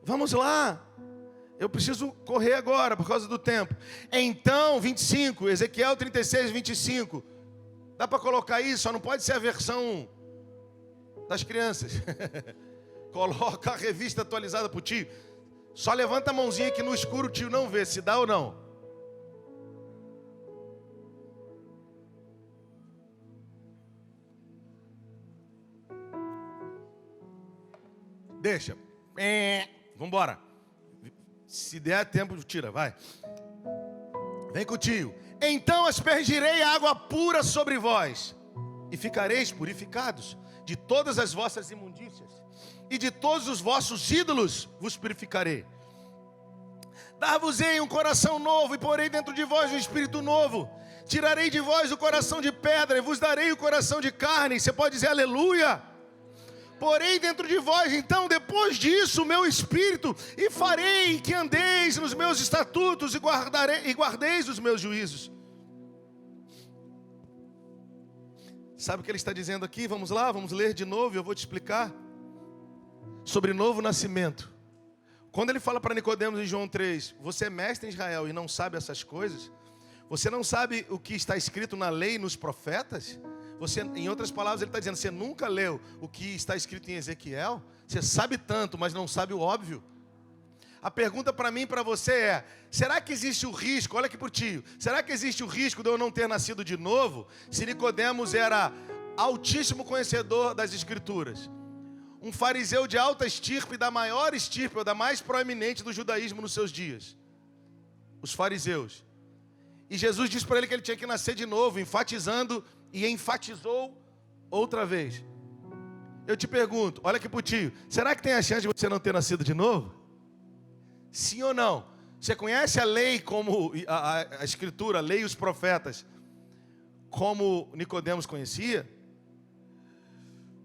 S1: Vamos lá. Eu preciso correr agora por causa do tempo. Então, 25, Ezequiel 36, 25. Dá para colocar isso? Só não pode ser a versão das crianças. Coloca a revista atualizada para o tio. Só levanta a mãozinha aqui no escuro, o tio não vê se dá ou não. Deixa. Vamos embora. Se der tempo, tira, vai. Vem com o tio. Então aspergirei água pura sobre vós, e ficareis purificados de todas as vossas imundícias. E de todos os vossos ídolos vos purificarei. Dar-vos-ei um coração novo, e porei dentro de vós um espírito novo. Tirarei de vós o coração de pedra, e vos darei o coração de carne. Você pode dizer aleluia? Porei dentro de vós, então, depois disso, o meu espírito, e farei que andeis nos meus estatutos, e guardeis os meus juízos. Sabe o que ele está dizendo aqui? Vamos lá, vamos ler de novo, e eu vou te explicar. Sobre novo nascimento. Quando ele fala para Nicodemos em João 3, você é mestre em Israel e não sabe essas coisas? Você não sabe o que está escrito na lei e nos profetas? Você, em outras palavras, ele está dizendo, você nunca leu o que está escrito em Ezequiel? Você sabe tanto, mas não sabe o óbvio. A pergunta para mim e para você é, será que existe o risco, olha aqui para o tio, será que existe o risco de eu não ter nascido de novo, se Nicodemos era altíssimo conhecedor das Escrituras? Um fariseu de alta estirpe, da maior estirpe, ou da mais proeminente do judaísmo nos seus dias. Os fariseus. E Jesus disse para ele que ele tinha que nascer de novo, enfatizando e enfatizou outra vez. Eu te pergunto, olha aqui para o tio, será que tem a chance de você não ter nascido de novo? Sim ou não? Você conhece a lei como a Escritura, a lei e os profetas, como Nicodemos conhecia?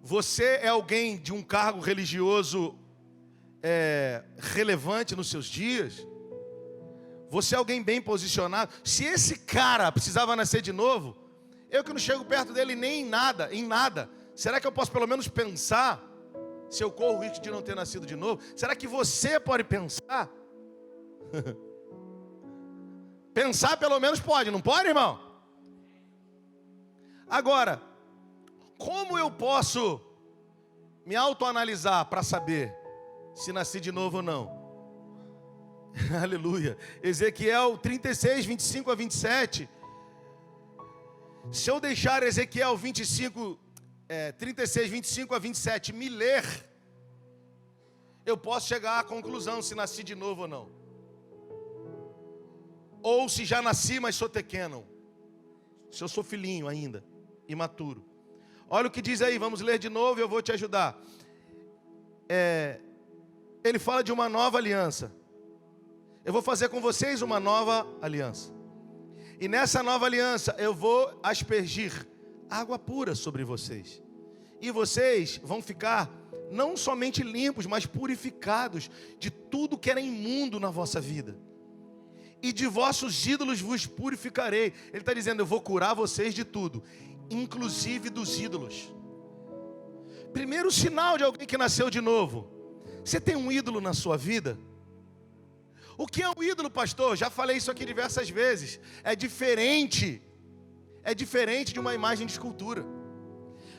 S1: Você é alguém de um cargo religioso relevante nos seus dias? Você é alguém bem posicionado? Se esse cara precisava nascer de novo, eu que não chego perto dele nem em nada. Será que eu posso pelo menos pensar se eu corro o risco de não ter nascido de novo? Será que você pode pensar? Pensar pelo menos pode, não pode, irmão? Agora, como eu posso me autoanalisar para saber se nasci de novo ou não? Aleluia. Ezequiel 36, 25 a 27. Se eu deixar Ezequiel 36, 25 a 27 me ler, eu posso chegar à conclusão se nasci de novo ou não. Ou se já nasci, mas sou pequeno. Se eu sou filhinho ainda, imaturo. Olha o que diz aí, vamos ler de novo e eu vou te ajudar. Ele fala de uma nova aliança. Eu vou fazer com vocês uma nova aliança. E nessa nova aliança eu vou aspergir água pura sobre vocês. E vocês vão ficar não somente limpos, mas purificados de tudo que era imundo na vossa vida. E de vossos ídolos vos purificarei. Ele está dizendo, eu vou curar vocês de tudo, inclusive dos ídolos. Primeiro sinal de alguém que nasceu de novo. Você tem um ídolo na sua vida? O que é um ídolo, pastor? Já falei isso aqui diversas vezes. É diferente de uma imagem de escultura.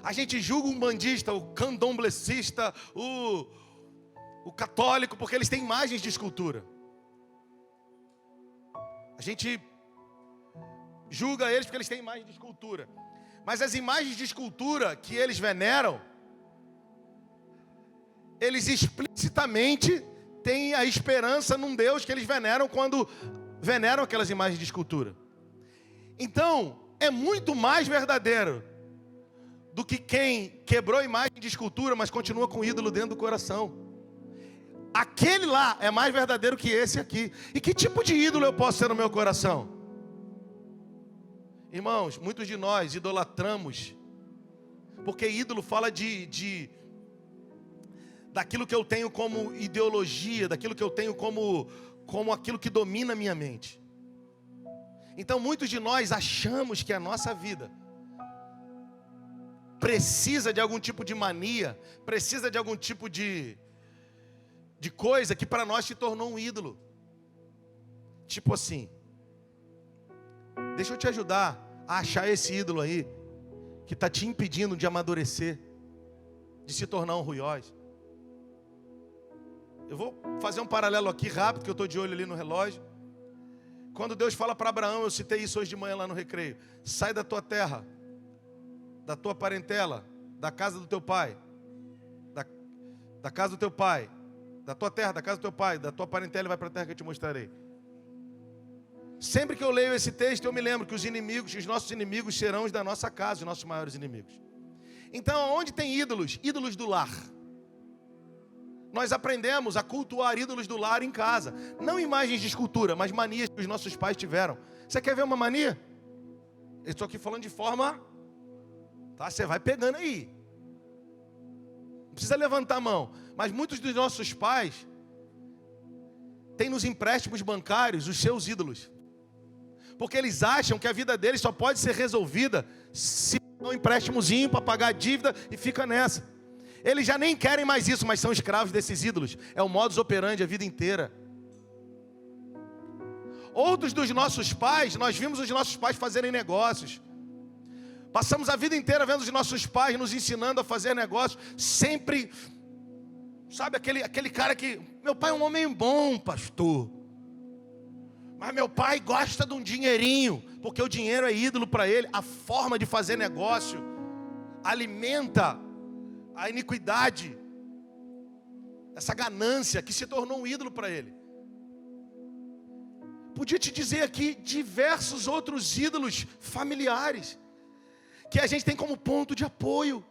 S1: A gente julga um bandista, o candomblessista, o católico, porque eles têm imagens de escultura. A gente julga eles porque eles têm imagens de escultura. Mas as imagens de escultura que eles veneram, eles explicitamente têm a esperança num Deus que eles veneram quando veneram aquelas imagens de escultura. Então, é muito mais verdadeiro do que quem quebrou a imagem de escultura, mas continua com o ídolo dentro do coração. Aquele lá é mais verdadeiro que esse aqui. E que tipo de ídolo eu posso ter no meu coração? Irmãos, muitos de nós idolatramos, porque ídolo fala daquilo que eu tenho como ideologia, daquilo que eu tenho como aquilo que domina a minha mente. Então muitos de nós achamos que a nossa vida precisa de algum tipo de mania, precisa de algum tipo de coisa que para nós se tornou um ídolo. Tipo assim, deixa eu te ajudar a achar esse ídolo aí, que está te impedindo de amadurecer, de se tornar um ruiós. Eu vou fazer um paralelo aqui rápido, que eu estou de olho ali no relógio. Quando Deus fala para Abraão, eu citei isso hoje de manhã lá no recreio. Sai da tua terra, da tua parentela, da casa do teu pai, da casa do teu pai, da tua terra, da casa do teu pai, da tua parentela e vai para a terra que eu te mostrarei. Sempre que eu leio esse texto, eu me lembro que os nossos inimigos serão os da nossa casa, os nossos maiores inimigos. Então, onde tem ídolos? Ídolos do lar. Nós aprendemos a cultuar ídolos do lar em casa. Não imagens de escultura, mas manias que os nossos pais tiveram. Você quer ver uma mania? Eu estou aqui falando de forma... Tá? Você vai pegando aí. Não precisa levantar a mão. Mas muitos dos nossos pais têm nos empréstimos bancários os seus ídolos. Porque eles acham que a vida deles só pode ser resolvida se dá um empréstimozinho para pagar a dívida e fica nessa. Eles já nem querem mais isso, mas são escravos desses ídolos. É o modus operandi a vida inteira. Outros dos nossos pais, nós vimos os nossos pais fazerem negócios. Passamos a vida inteira vendo os nossos pais nos ensinando a fazer negócios. Sempre, sabe, aquele cara que... Meu pai é um homem bom, pastor. Mas meu pai gosta de um dinheirinho, porque o dinheiro é ídolo para ele. A forma de fazer negócio alimenta a iniquidade, essa ganância que se tornou um ídolo para ele. Podia te dizer aqui diversos outros ídolos familiares que a gente tem como ponto de apoio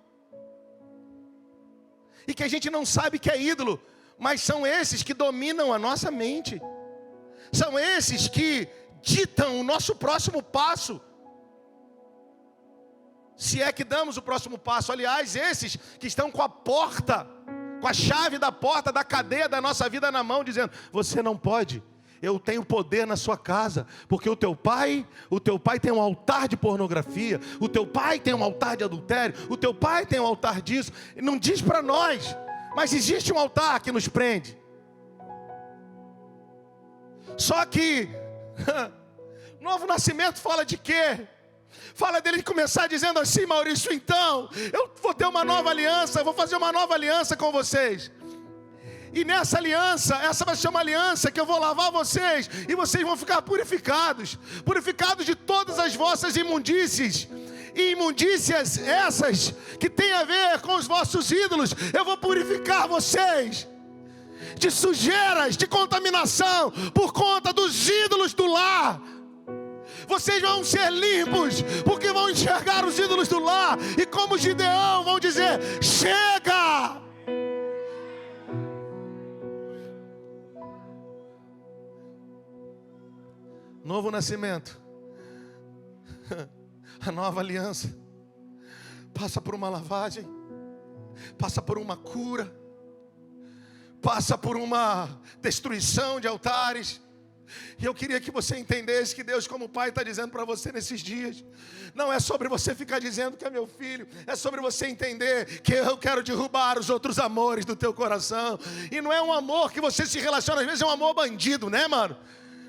S1: e que a gente não sabe que é ídolo, mas são esses que dominam a nossa mente, são esses que ditam o nosso próximo passo, se é que damos o próximo passo. Aliás, esses que estão com a porta, com a chave da porta da cadeia da nossa vida na mão, dizendo: você não pode, eu tenho poder na sua casa, porque o teu pai tem um altar de pornografia, o teu pai tem um altar de adultério, o teu pai tem um altar disso. E não diz para nós, mas existe um altar que nos prende. Só que Novo nascimento fala de quê? Fala dele começar dizendo assim: Maurício, então, eu vou ter uma nova aliança, eu vou fazer uma nova aliança com vocês. E nessa aliança, essa vai ser uma aliança que eu vou lavar vocês, e vocês vão ficar purificados, purificados de todas as vossas imundícies. E imundícias essas que tem a ver com os vossos ídolos, eu vou purificar vocês de sujeiras, de contaminação, por conta dos ídolos do lar. Vocês vão ser limpos, porque vão enxergar os ídolos do lar, e como Gideão vão dizer: chega! Novo nascimento, a nova aliança, passa por uma lavagem, passa por uma cura, passa por uma destruição de altares. E eu queria que você entendesse que Deus, como Pai, está dizendo para você nesses dias: não é sobre você ficar dizendo que é meu filho, é sobre você entender que eu quero derrubar os outros amores do teu coração. E não é um amor que você se relaciona, às vezes é um amor bandido, né, mano?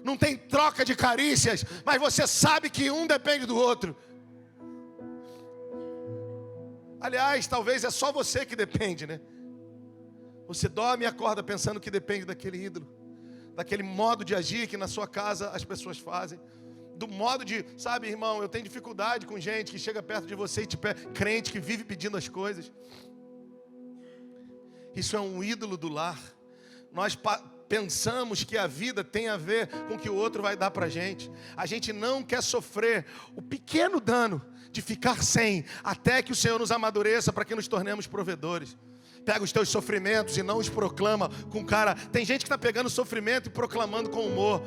S1: Não tem troca de carícias, mas você sabe que um depende do outro. Aliás, talvez é só você que depende, né? Você dorme e acorda pensando que depende daquele ídolo, daquele modo de agir que na sua casa as pessoas fazem, do modo de, sabe, irmão, eu tenho dificuldade com gente que chega perto de você e te pede, crente que vive pedindo as coisas. Isso é um ídolo do lar. Nós pensamos que a vida tem a ver com o que o outro vai dar pra gente. A gente não quer sofrer o pequeno dano de ficar sem, até que o Senhor nos amadureça para que nos tornemos provedores. Pega os teus sofrimentos e não os proclama com cara. Tem gente que está pegando o sofrimento e proclamando com humor.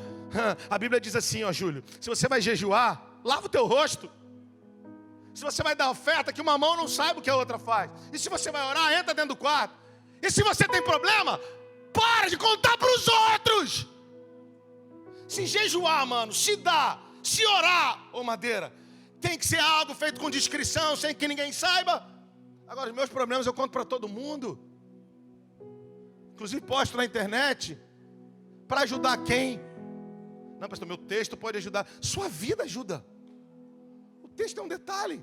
S1: A Bíblia diz assim, ó, Júlio: se você vai jejuar, lava o teu rosto. Se você vai dar oferta, que uma mão não saiba o que a outra faz. E se você vai orar, entra dentro do quarto. E se você tem problema, para de contar para os outros. Se jejuar, mano, se dar, se orar, ô Madeira, tem que ser algo feito com discrição, sem que ninguém saiba. Agora, os meus problemas eu conto para todo mundo. Inclusive posto na internet. Para ajudar quem? Não, pastor, meu texto pode ajudar. Sua vida ajuda. O texto é um detalhe.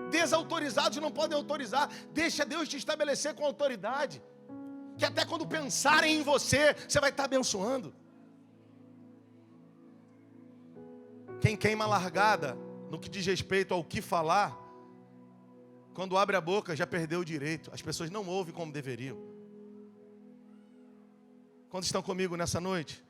S1: Desautorizados não podem autorizar. Deixa Deus te estabelecer com autoridade. Que até quando pensarem em você, você vai estar abençoando. Quem queima largada no que diz respeito ao que falar, quando abre a boca já perdeu o direito. As pessoas não ouvem como deveriam. Quantos estão comigo nessa noite?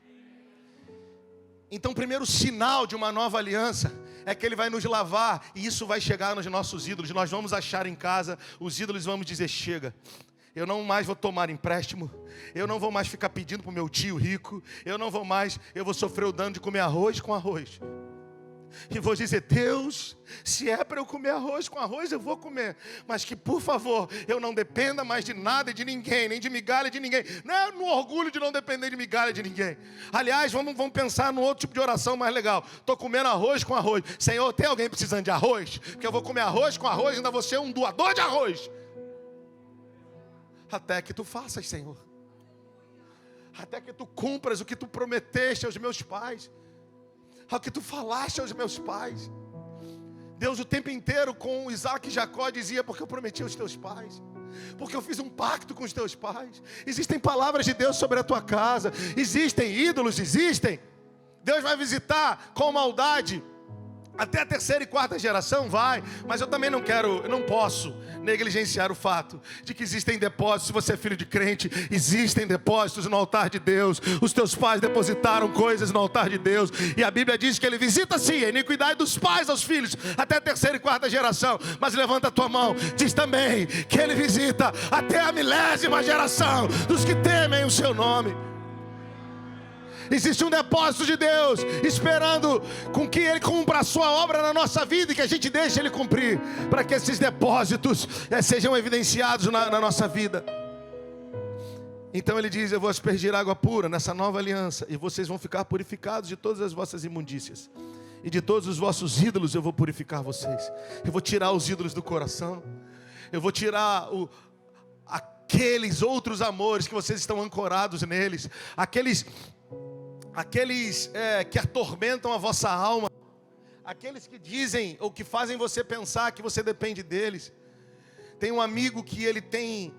S1: Então o primeiro sinal de uma nova aliança é que Ele vai nos lavar, e isso vai chegar nos nossos ídolos. Nós vamos achar em casa os ídolos e vamos dizer: chega, eu não mais vou tomar empréstimo, eu não vou mais ficar pedindo para o meu tio rico, eu vou sofrer o dano de comer arroz com arroz. E vou dizer: Deus, se é para eu comer arroz com arroz, eu vou comer. Mas que, por favor, eu não dependa mais de nada e de ninguém, nem de migalha de ninguém. Não é no orgulho de não depender de migalha de ninguém. Aliás, vamos pensar num outro tipo de oração mais legal. Estou comendo arroz com arroz. Senhor, tem alguém precisando de arroz? Porque eu vou comer arroz com arroz e ainda vou ser um doador de arroz. Até que tu faças, Senhor. Até que tu cumpras o que tu prometeste aos meus pais, ao que tu falaste aos meus pais. Deus, o tempo inteiro com Isaac e Jacó dizia: porque eu prometi aos teus pais, porque eu fiz um pacto com os teus pais. Existem palavras de Deus sobre a tua casa, existem ídolos, existem. Deus vai visitar com maldade até a terceira e quarta geração, vai. Mas eu também não posso negligenciar o fato de que existem depósitos. Se você é filho de crente, existem depósitos no altar de Deus. Os teus pais depositaram coisas no altar de Deus, e a Bíblia diz que Ele visita sim a iniquidade dos pais aos filhos até a terceira e quarta geração. Mas levanta a tua mão, diz também que Ele visita até a 1000ª geração dos que temem o seu nome. Existe um depósito de Deus esperando com que Ele cumpra a sua obra na nossa vida, e que a gente deixe Ele cumprir, para que esses depósitos sejam evidenciados na nossa vida. Então Ele diz: eu vou aspergir água pura nessa nova aliança, e vocês vão ficar purificados de todas as vossas imundícias, e de todos os vossos ídolos eu vou purificar vocês. Eu vou tirar os ídolos do coração, eu vou tirar aqueles outros amores que vocês estão ancorados neles, aqueles que atormentam a vossa alma, aqueles que dizem ou que fazem você pensar que você depende deles. Tem um amigo que ele tem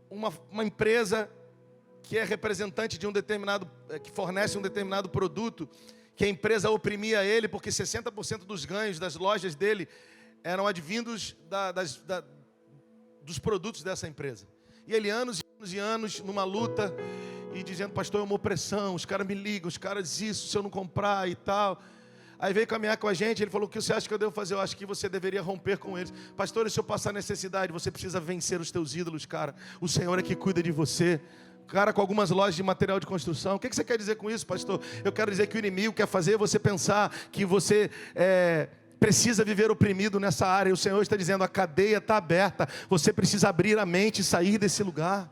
S1: uma empresa que é representante de um determinado, que fornece um determinado produto, que a empresa oprimia ele, porque 60% dos ganhos das lojas dele eram advindos dos produtos dessa empresa. E ele anos e anos e anos numa luta, e dizendo: pastor, é uma opressão, os caras me ligam, os caras isso, se eu não comprar e tal. Aí veio caminhar com a gente, ele falou: o que você acha que eu devo fazer? Eu acho que você deveria romper com eles. Pastor, se eu passar necessidade, você precisa vencer os teus ídolos, cara. O Senhor é que cuida de você. Cara, com algumas lojas de material de construção. O que você quer dizer com isso, pastor? Eu quero dizer que o inimigo quer fazer você pensar que você precisa viver oprimido nessa área. E o Senhor está dizendo: a cadeia está aberta. Você precisa abrir a mente e sair desse lugar.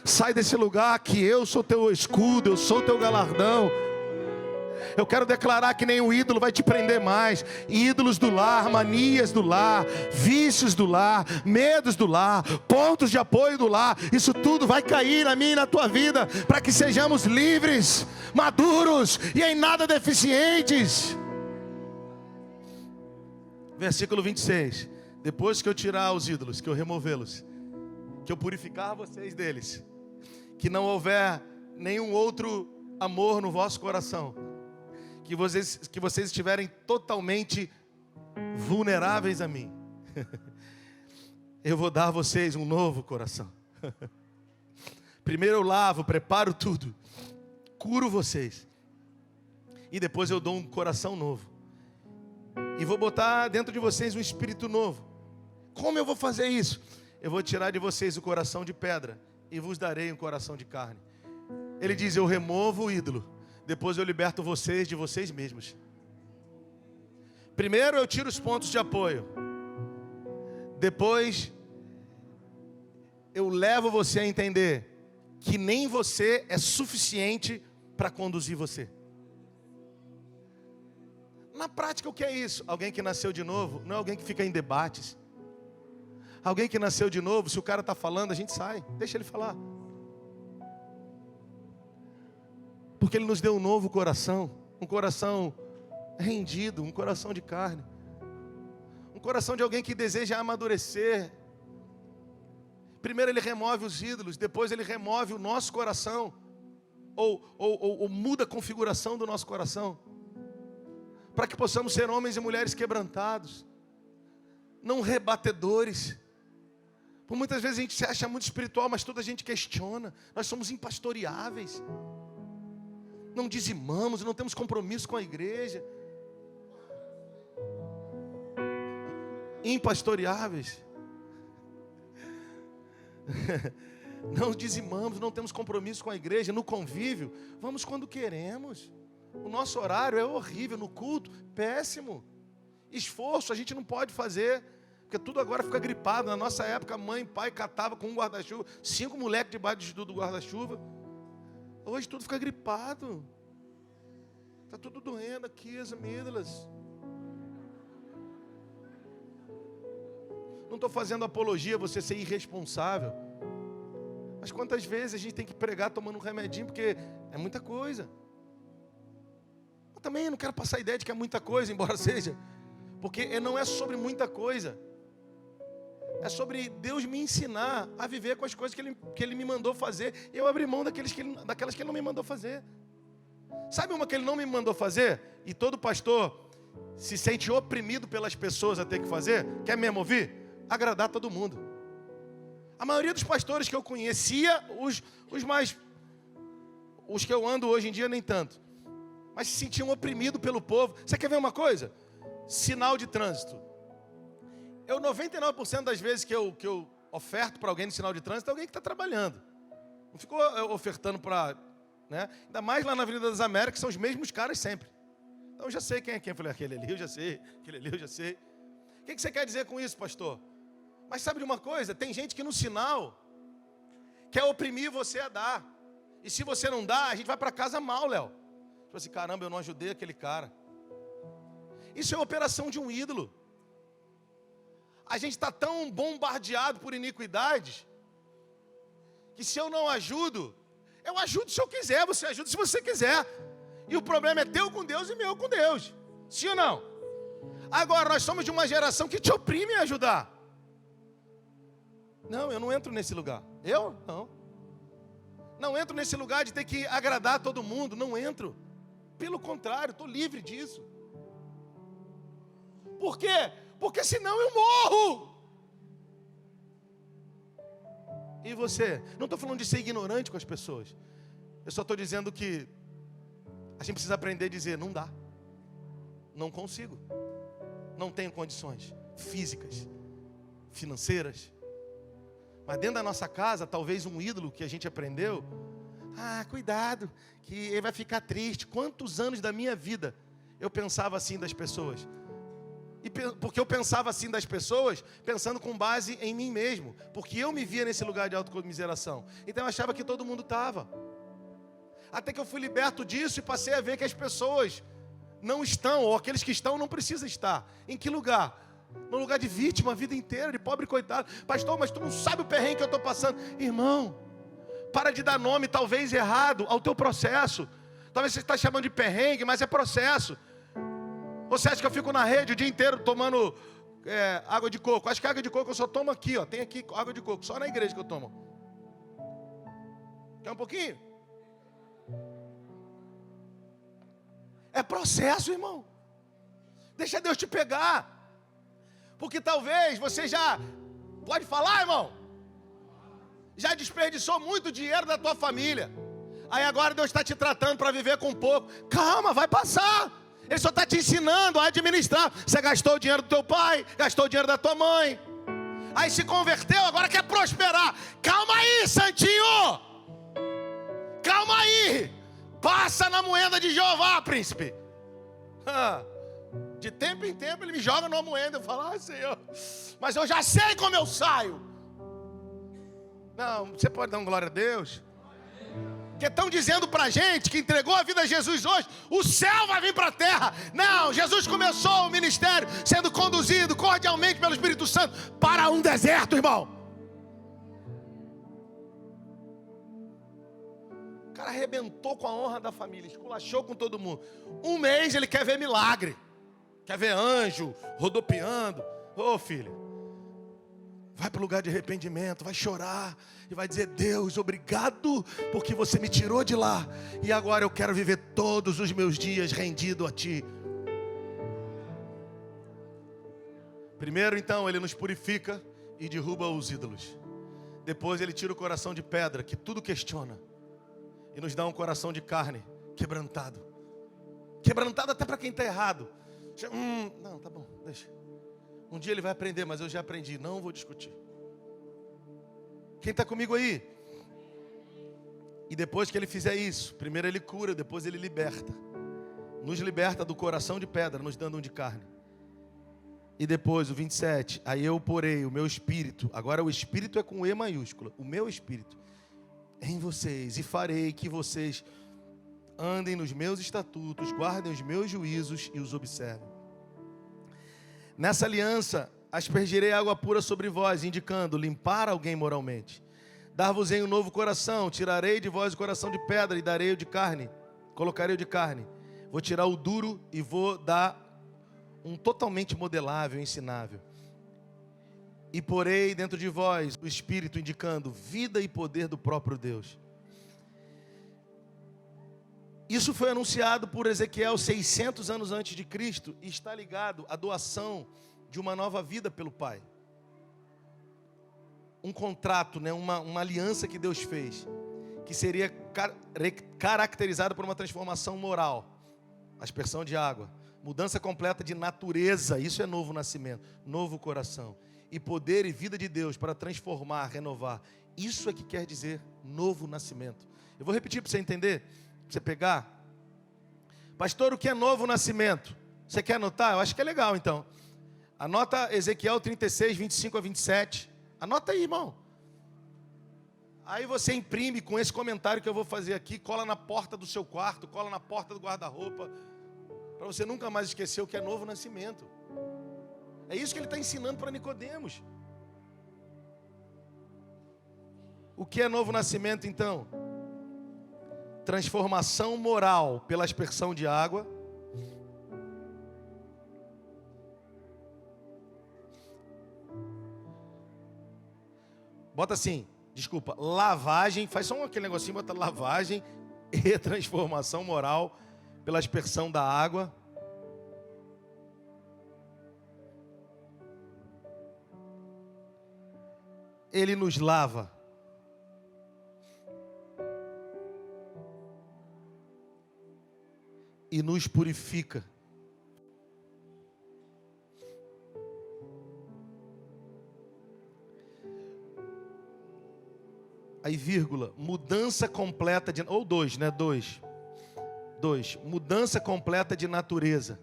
S1: Sai desse lugar que eu sou teu escudo, eu sou teu galardão. Eu quero declarar que nenhum ídolo vai te prender mais. Ídolos do lar, manias do lar, vícios do lar, medos do lar, pontos de apoio do lar. Isso tudo vai cair na minha e na tua vida, para que sejamos livres, maduros e em nada deficientes. Versículo 26. Depois que eu tirar os ídolos, que eu removê-los, que eu purificar vocês deles, que não houver nenhum outro amor no vosso coração, que vocês estiverem totalmente vulneráveis a mim, eu vou dar a vocês um novo coração. Primeiro eu lavo, preparo tudo, curo vocês, e depois eu dou um coração novo, e vou botar dentro de vocês um espírito novo. Como eu vou fazer isso? Eu vou tirar de vocês o coração de pedra e vos darei um coração de carne. Ele diz: eu removo o ídolo, depois eu liberto vocês de vocês mesmos. Primeiro eu tiro os pontos de apoio, depois eu levo você a entender que nem você é suficiente para conduzir você. Na prática, o que é isso? Alguém que nasceu de novo não é alguém que fica em debates. Alguém que nasceu de novo, se o cara está falando, a gente sai, deixa ele falar. Porque Ele nos deu um novo coração, um coração rendido, um coração de carne, um coração de alguém que deseja amadurecer. Primeiro Ele remove os ídolos, depois Ele remove o nosso coração, ou muda a configuração do nosso coração, para que possamos ser homens e mulheres quebrantados, não rebatedores. Por muitas vezes a gente se acha muito espiritual, mas toda a gente questiona. Nós somos impastoreáveis, não dizimamos, não temos compromisso com a igreja. Impastoreáveis. Não dizimamos, não temos compromisso com a igreja. No convívio, vamos quando queremos. O nosso horário é horrível, no culto, péssimo. Esforço a gente não pode fazer, porque tudo agora fica gripado. Na nossa época, mãe e pai catava com um guarda-chuva, 5 moleques debaixo do guarda-chuva. Hoje tudo fica gripado. Está tudo doendo aqui, as amígdalas. Não estou fazendo apologia a você ser irresponsável. Mas quantas vezes a gente tem que pregar tomando um remedinho, porque é muita coisa. Eu também não quero passar a ideia de que é muita coisa, embora seja. Porque não é sobre muita coisa. É sobre Deus me ensinar a viver com as coisas que Ele me mandou fazer. E eu abri mão daquelas que Ele não me mandou fazer. Sabe uma que Ele não me mandou fazer? E todo pastor se sente oprimido pelas pessoas a ter que fazer? Quer mesmo ouvir? Agradar todo mundo. A maioria dos pastores que eu conhecia, os que eu ando hoje em dia nem tanto, mas se sentiam oprimidos pelo povo. Você quer ver uma coisa? Sinal de trânsito. 99% das vezes que eu oferto para alguém no sinal de trânsito é alguém que está trabalhando. Não ficou ofertando para... Né? Ainda mais lá na Avenida das Américas, são os mesmos caras sempre. Então eu já sei quem é quem. Eu falei: aquele ali eu já sei, aquele ali eu já sei. O que você quer dizer com isso, pastor? Mas sabe de uma coisa? Tem gente que no sinal quer oprimir você a dar. E se você não dá, a gente vai para casa mal, Léo. Tipo assim: caramba, eu não ajudei aquele cara. Isso é operação de um ídolo. A gente está tão bombardeado por iniquidades, que se eu não ajudo, Eu ajudo se eu quiser, você ajuda se você quiser. E o problema é teu com Deus e meu com Deus. Sim ou não? Agora, nós somos de uma geração que te oprime a ajudar. Não, eu não entro nesse lugar. Eu? Não. Não entro nesse lugar de ter que agradar todo mundo. Não entro. Pelo contrário, estou livre disso. Por quê? Porque senão eu morro. E você? Não estou falando de ser ignorante com as pessoas. Eu só estou dizendo que a gente precisa aprender a dizer, não dá. Não consigo. Não tenho condições físicas, financeiras. Mas dentro da nossa casa, talvez um ídolo que a gente aprendeu. Cuidado, que ele vai ficar triste. Quantos anos da minha vida eu pensava assim das pessoas? Porque eu pensava assim das pessoas, pensando com base em mim mesmo. Porque eu me via nesse lugar de autocomiseração. Então eu achava que todo mundo estava. Até que eu fui liberto disso e passei a ver que as pessoas não estão, ou aqueles que estão não precisam estar. Em que lugar? No lugar de vítima a vida inteira, de pobre coitado. Pastor, mas tu não sabe o perrengue que eu estou passando. Irmão, para de dar nome talvez errado ao teu processo. Talvez você está chamando de perrengue, mas é processo. Você acha que eu fico na rede o dia inteiro tomando água de coco? Acho que água de coco eu só tomo aqui, ó. Tem aqui água de coco, só na igreja que eu tomo. Quer um pouquinho? É processo, irmão. Deixa Deus te pegar. Porque talvez você já... Pode falar, irmão? Já desperdiçou muito dinheiro da tua família. Aí agora Deus está te tratando para viver com pouco. Calma, vai passar. Ele só está te ensinando a administrar. Você gastou o dinheiro do teu pai, gastou o dinheiro da tua mãe. Aí se converteu, agora quer prosperar. Calma aí, santinho. Calma aí. Passa na moeda de Jeová, príncipe. De tempo em tempo ele me joga numa moeda. Eu falo, Senhor, mas eu já sei como eu saio. Não, você pode dar uma glória a Deus? Que estão dizendo pra gente que entregou a vida a Jesus hoje, o céu vai vir para a terra. Não, Jesus começou o ministério sendo conduzido cordialmente pelo Espírito Santo para um deserto, irmão. O cara arrebentou com a honra da família, esculachou com todo mundo. Um mês ele quer ver milagre, quer ver anjo rodopiando. Ô filho, vai para o lugar de arrependimento, vai chorar e vai dizer, Deus, obrigado porque você me tirou de lá. E agora eu quero viver todos os meus dias rendido a Ti. Primeiro então ele nos purifica e derruba os ídolos. Depois ele tira o coração de pedra, que tudo questiona. E nos dá um coração de carne, quebrantado. Quebrantado até para quem está errado. Não, tá bom, deixa. Um dia ele vai aprender, mas eu já aprendi. Não vou discutir. Quem está comigo aí? E depois que ele fizer isso, primeiro ele cura, depois ele liberta. Nos liberta do coração de pedra, nos dando um de carne. E depois, o 27, aí eu porei o meu espírito. Agora o espírito é com E maiúscula. O meu espírito em vocês. E farei que vocês andem nos meus estatutos, guardem os meus juízos e os observem. Nessa aliança, aspergirei água pura sobre vós, indicando limpar alguém moralmente. Dar-vos-ei um novo coração, tirarei de vós o coração de pedra e darei o de carne. Colocarei o de carne. Vou tirar o duro e vou dar um totalmente modelável, ensinável. E porei dentro de vós o Espírito, indicando vida e poder do próprio Deus. Isso foi anunciado por Ezequiel 600 anos antes de Cristo e está ligado à doação de uma nova vida pelo Pai. Um contrato, uma aliança que Deus fez, que seria caracterizada por uma transformação moral, aspersão de água, mudança completa de natureza, isso é novo nascimento, novo coração, e poder e vida de Deus para transformar, renovar, isso é que quer dizer novo nascimento. Eu vou repetir para você entender. Você pegar, pastor, o que é novo nascimento? Você quer anotar? Eu acho que é legal então. Anota Ezequiel 36, 25 a 27. Anota aí, irmão. Aí você imprime com esse comentário que eu vou fazer aqui, cola na porta do seu quarto, cola na porta do guarda-roupa, para você nunca mais esquecer o que é novo nascimento. É isso que ele está ensinando para Nicodemos. O que é novo nascimento então? transformação moral pela aspersão de água. Bota assim, desculpa, lavagem, faz só aquele negocinho, bota lavagem e transformação moral pela aspersão da água. Ele nos lava. E nos purifica. Aí, vírgula, mudança completa de... Ou dois, né? Dois. Mudança completa de natureza.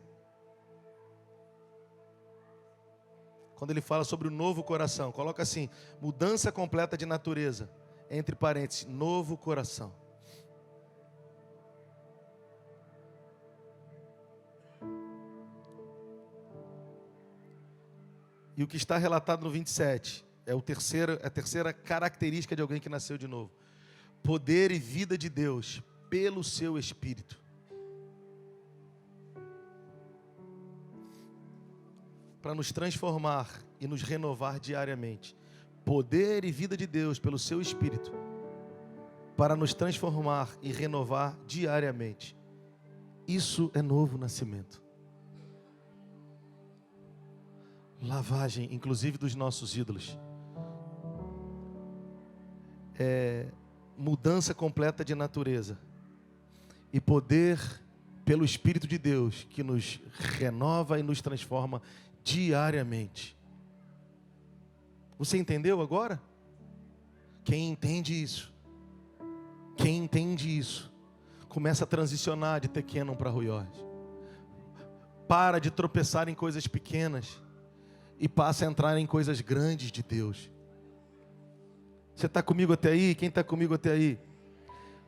S1: Quando ele fala sobre o novo coração, coloca assim, mudança completa de natureza. Entre parênteses, novo coração. E o que está relatado no 27... É a terceira característica de alguém que nasceu de novo. Poder e vida de Deus pelo seu Espírito. Para nos transformar e nos renovar diariamente. Poder e vida de Deus pelo seu Espírito. Para nos transformar e renovar diariamente. Isso é novo nascimento. Lavagem, inclusive dos nossos ídolos. Mudança completa de natureza e poder pelo Espírito de Deus que nos renova e nos transforma diariamente. Você entendeu agora? Quem entende isso, começa a transicionar de Tequeno para Ruiós. Para de tropeçar em coisas pequenas e passa a entrar em coisas grandes de Deus. Você está comigo até aí? Quem está comigo até aí?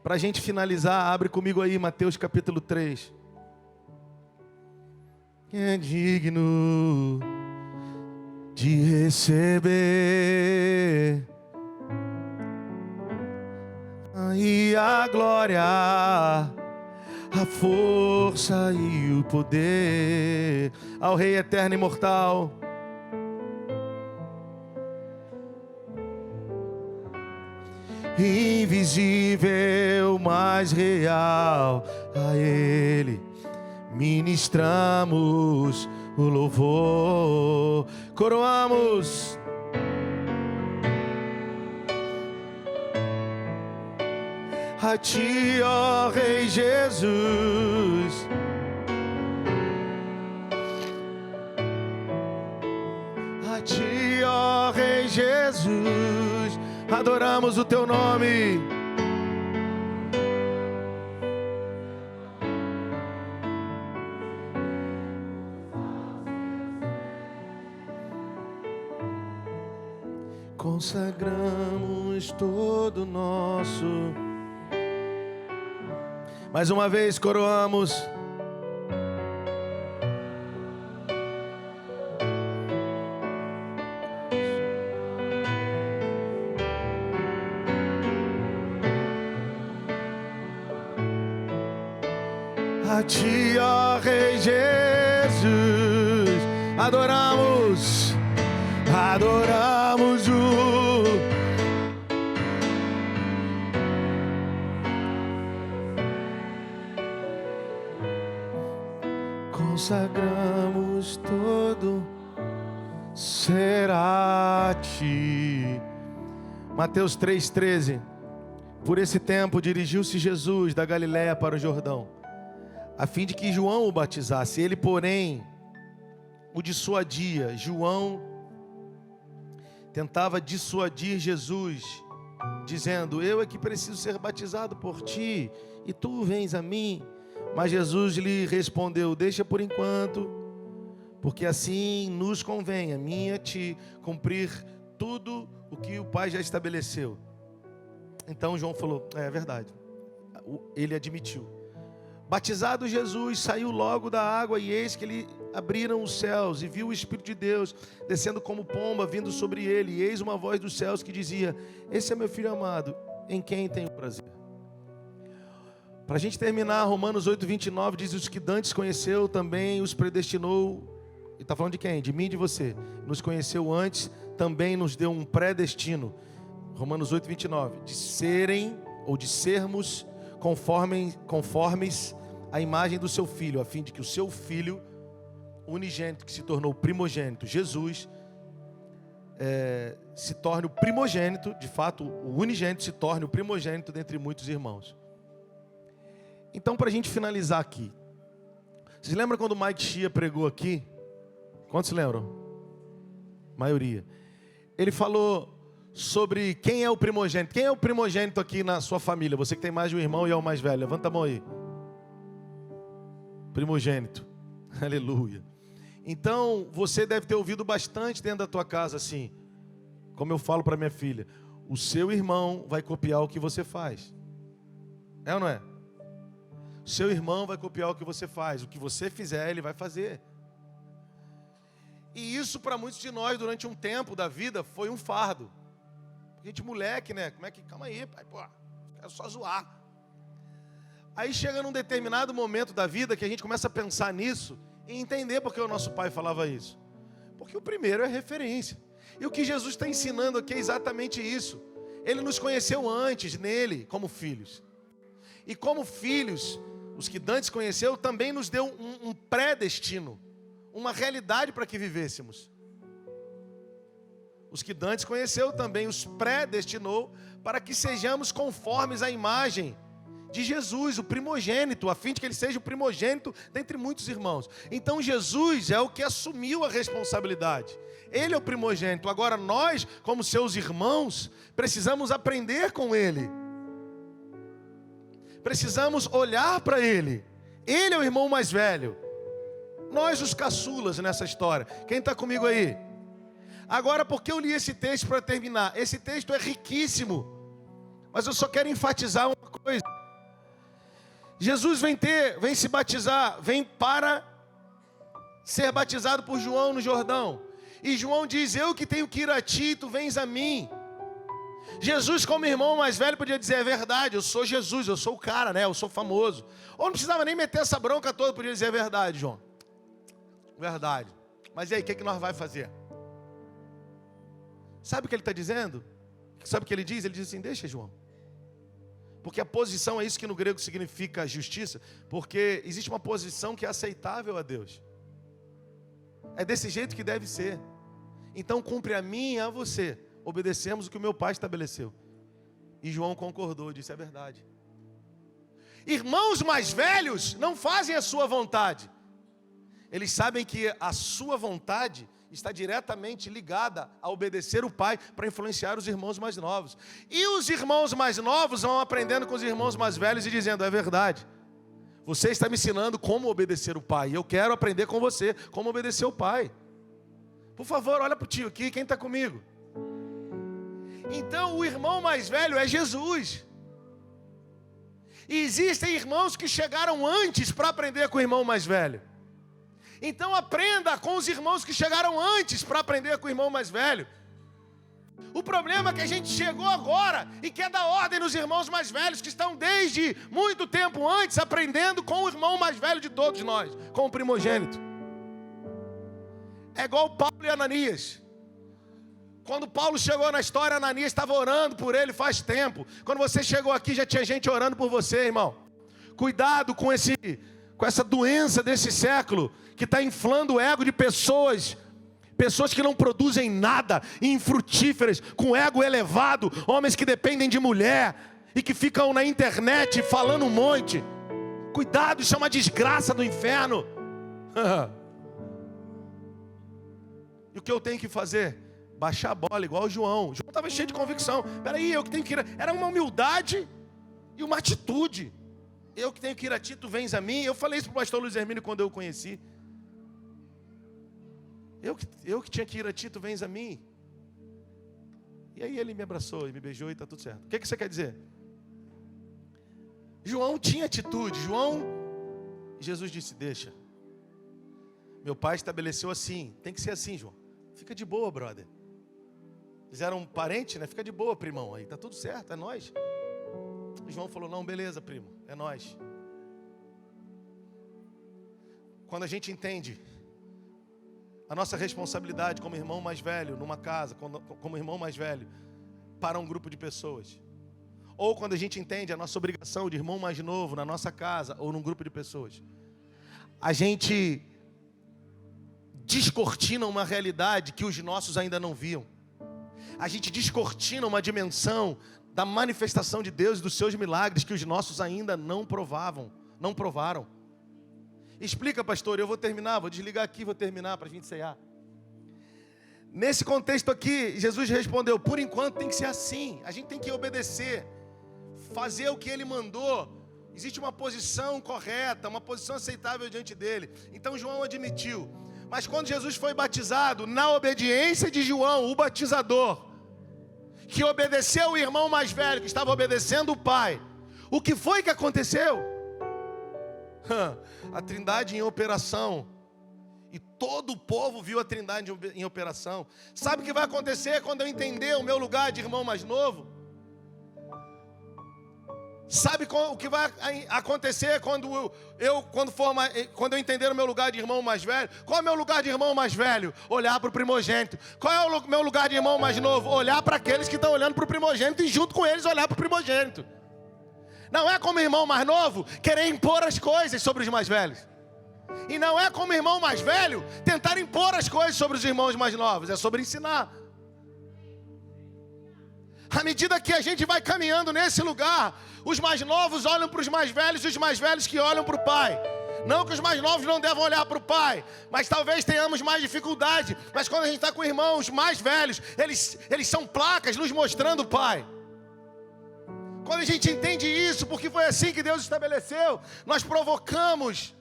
S1: Para a gente finalizar, abre comigo aí Mateus capítulo 3. Quem é digno de receber aí a glória, a força e o poder ao Rei eterno e imortal, invisível, mas real, a Ele ministramos o louvor, coroamos a Ti, ó Rei Jesus, a Ti, ó Rei Jesus, adoramos o Teu nome. Consagramos todo o nosso. Mais uma vez coroamos. A Ti, ó Rei Jesus, adoramos, adoramos o consagramos todo será a Ti. Mateus 3,13. Por esse tempo dirigiu-se Jesus da Galiléia para o Jordão, a fim de que João o batizasse. Ele, porém, o dissuadia. João tentava dissuadir Jesus, dizendo: eu é que preciso ser batizado por ti, e tu vens a mim. Mas Jesus lhe respondeu: deixa por enquanto, porque assim nos convém, a mim e a ti, cumprir tudo o que o Pai já estabeleceu. Então João falou: é verdade. Ele admitiu. Batizado Jesus, saiu logo da água, e eis que lhe abriram os céus, e viu o Espírito de Deus descendo como pomba, vindo sobre ele. E eis uma voz dos céus que dizia: esse é meu filho amado, em quem tenho prazer. Para a gente terminar, Romanos 8, 29 diz: os que dantes conheceu também os predestinou. E está falando de quem? De mim e de você. Nos conheceu antes, também nos deu um predestino. Romanos 8, 29. De serem ou de sermos conformes à imagem do seu Filho, a fim de que o seu Filho unigênito, que se tornou primogênito, Jesus, se torne o primogênito, de fato, o unigênito se torne o primogênito dentre muitos irmãos. Então, para a gente finalizar aqui, vocês lembram quando o Mike Shea pregou aqui? Quantos lembram? Maioria. Ele falou sobre quem é o primogênito. Quem é o primogênito aqui na sua família? Você que tem mais de um irmão e é o mais velho. Levanta a mão aí. Primogênito. Aleluia. Então, você deve ter ouvido bastante dentro da tua casa assim, como eu falo para minha filha: o seu irmão vai copiar o que você faz. É ou não é? O seu irmão vai copiar o que você faz. O que você fizer, ele vai fazer. E isso para muitos de nós, durante um tempo da vida, foi um fardo. Porque a gente moleque, né? Como é que... Calma aí, pai, pô, quero só zoar. Aí chega num determinado momento da vida que a gente começa a pensar nisso e entender por que o nosso pai falava isso. Porque o primeiro é referência. E o que Jesus está ensinando aqui é exatamente isso. Ele nos conheceu antes nele, como filhos. E como filhos, os que dantes conheceu, também nos deu um pré-destino, uma realidade para que vivêssemos. Os que dantes conheceu também os predestinou para que sejamos conformes à imagem de Jesus, o primogênito, a fim de que ele seja o primogênito dentre muitos irmãos. Então Jesus é o que assumiu a responsabilidade. Ele é o primogênito. Agora nós, como seus irmãos, precisamos aprender com ele. Precisamos olhar para ele. Ele é o irmão mais velho. Nós os caçulas nessa história. Quem está comigo aí? Agora, por que eu li esse texto para terminar? Esse texto é riquíssimo. Mas eu só quero enfatizar uma coisa. Jesus vem se batizar, vem para ser batizado por João no Jordão. E João diz: eu que tenho que ir a ti, tu vens a mim. Jesus, como irmão mais velho, podia dizer: é verdade, eu sou Jesus, eu sou o cara, né? Eu sou famoso. Ou não precisava nem meter essa bronca toda, podia dizer: é verdade, João. Verdade. Mas e aí, o que nós vamos fazer? Sabe o que ele está dizendo? Sabe o que ele diz? Ele diz assim: deixa, João. Porque a posição é isso que no grego significa justiça. Porque existe uma posição que é aceitável a Deus. É desse jeito que deve ser. Então cumpre a mim e a você. Obedecemos o que o meu pai estabeleceu. E João concordou, disse: é verdade. Irmãos mais velhos não fazem a sua vontade. Eles sabem que a sua vontade está diretamente ligada a obedecer o pai para influenciar os irmãos mais novos. E os irmãos mais novos vão aprendendo com os irmãos mais velhos e dizendo: é verdade. Você está me ensinando como obedecer o pai. E eu quero aprender com você como obedecer o pai. Por favor, olha para o tio aqui, quem está comigo? Então o irmão mais velho é Jesus. E existem irmãos que chegaram antes para aprender com o irmão mais velho. Então aprenda com os irmãos que chegaram antes para aprender com o irmão mais velho. O problema é que a gente chegou agora e quer dar ordem nos irmãos mais velhos que estão desde muito tempo antes aprendendo com o irmão mais velho de todos nós, com o primogênito. É igual Paulo e Ananias. Quando Paulo chegou na história, Ananias estava orando por ele faz tempo. Quando você chegou aqui, já tinha gente orando por você, irmão. Cuidado com essa doença desse século que está inflando o ego de pessoas que não produzem nada, infrutíferas, com ego elevado, homens que dependem de mulher e que ficam na internet falando um monte. Cuidado, isso é uma desgraça do inferno. E o que eu tenho que fazer? Baixar a bola, igual o João. O João estava cheio de convicção. Peraí, eu que tenho que ir. Era uma humildade e uma atitude. Eu que tenho que ir a ti, tu vens a mim. Eu falei isso para o pastor Luiz Hermínio quando eu o conheci. Eu que tinha que ir a ti, tu vens a mim. E aí ele me abraçou e me beijou e está tudo certo. O que você quer dizer? João tinha atitude. Jesus disse: deixa. Meu pai estabeleceu assim. Tem que ser assim, João. Fica de boa, brother. Eles eram parentes, né? Fica de boa, primão. Aí tá tudo certo, é nós. João falou: não, beleza, primo, é nós. Quando a gente entende a nossa responsabilidade como irmão mais velho numa casa, como irmão mais velho para um grupo de pessoas, ou quando a gente entende a nossa obrigação de irmão mais novo na nossa casa ou num grupo de pessoas, a gente descortina uma realidade que os nossos ainda não viam. A gente descortina uma dimensão da manifestação de Deus e dos seus milagres que os nossos ainda não provaram. Explica, pastor, eu vou terminar, vou desligar aqui, vou terminar para a gente ceiar. Nesse contexto aqui, Jesus respondeu, por enquanto tem que ser assim, a gente tem que obedecer, fazer o que Ele mandou. Existe uma posição correta, uma posição aceitável diante dEle. Então João admitiu. Mas quando Jesus foi batizado, na obediência de João, o batizador, que obedeceu o irmão mais velho, que estava obedecendo o pai, o que foi que aconteceu? A Trindade em operação. E todo o povo viu a Trindade em operação. Sabe o que vai acontecer quando eu entender o meu lugar de irmão mais novo? Sabe o que vai acontecer quando eu entender o meu lugar de irmão mais velho? Qual é o meu lugar de irmão mais velho? Olhar para o primogênito. Qual é o meu lugar de irmão mais novo? Olhar para aqueles que estão olhando para o primogênito e junto com eles olhar para o primogênito. Não é como irmão mais novo querer impor as coisas sobre os mais velhos. E não é como irmão mais velho tentar impor as coisas sobre os irmãos mais novos. É sobre ensinar. À medida que a gente vai caminhando nesse lugar, os mais novos olham para os mais velhos e os mais velhos que olham para o pai. Não que os mais novos não devam olhar para o pai, mas talvez tenhamos mais dificuldade. Mas quando a gente está com irmãos mais velhos, eles são placas nos mostrando o pai. Quando a gente entende isso, porque foi assim que Deus estabeleceu, nós provocamos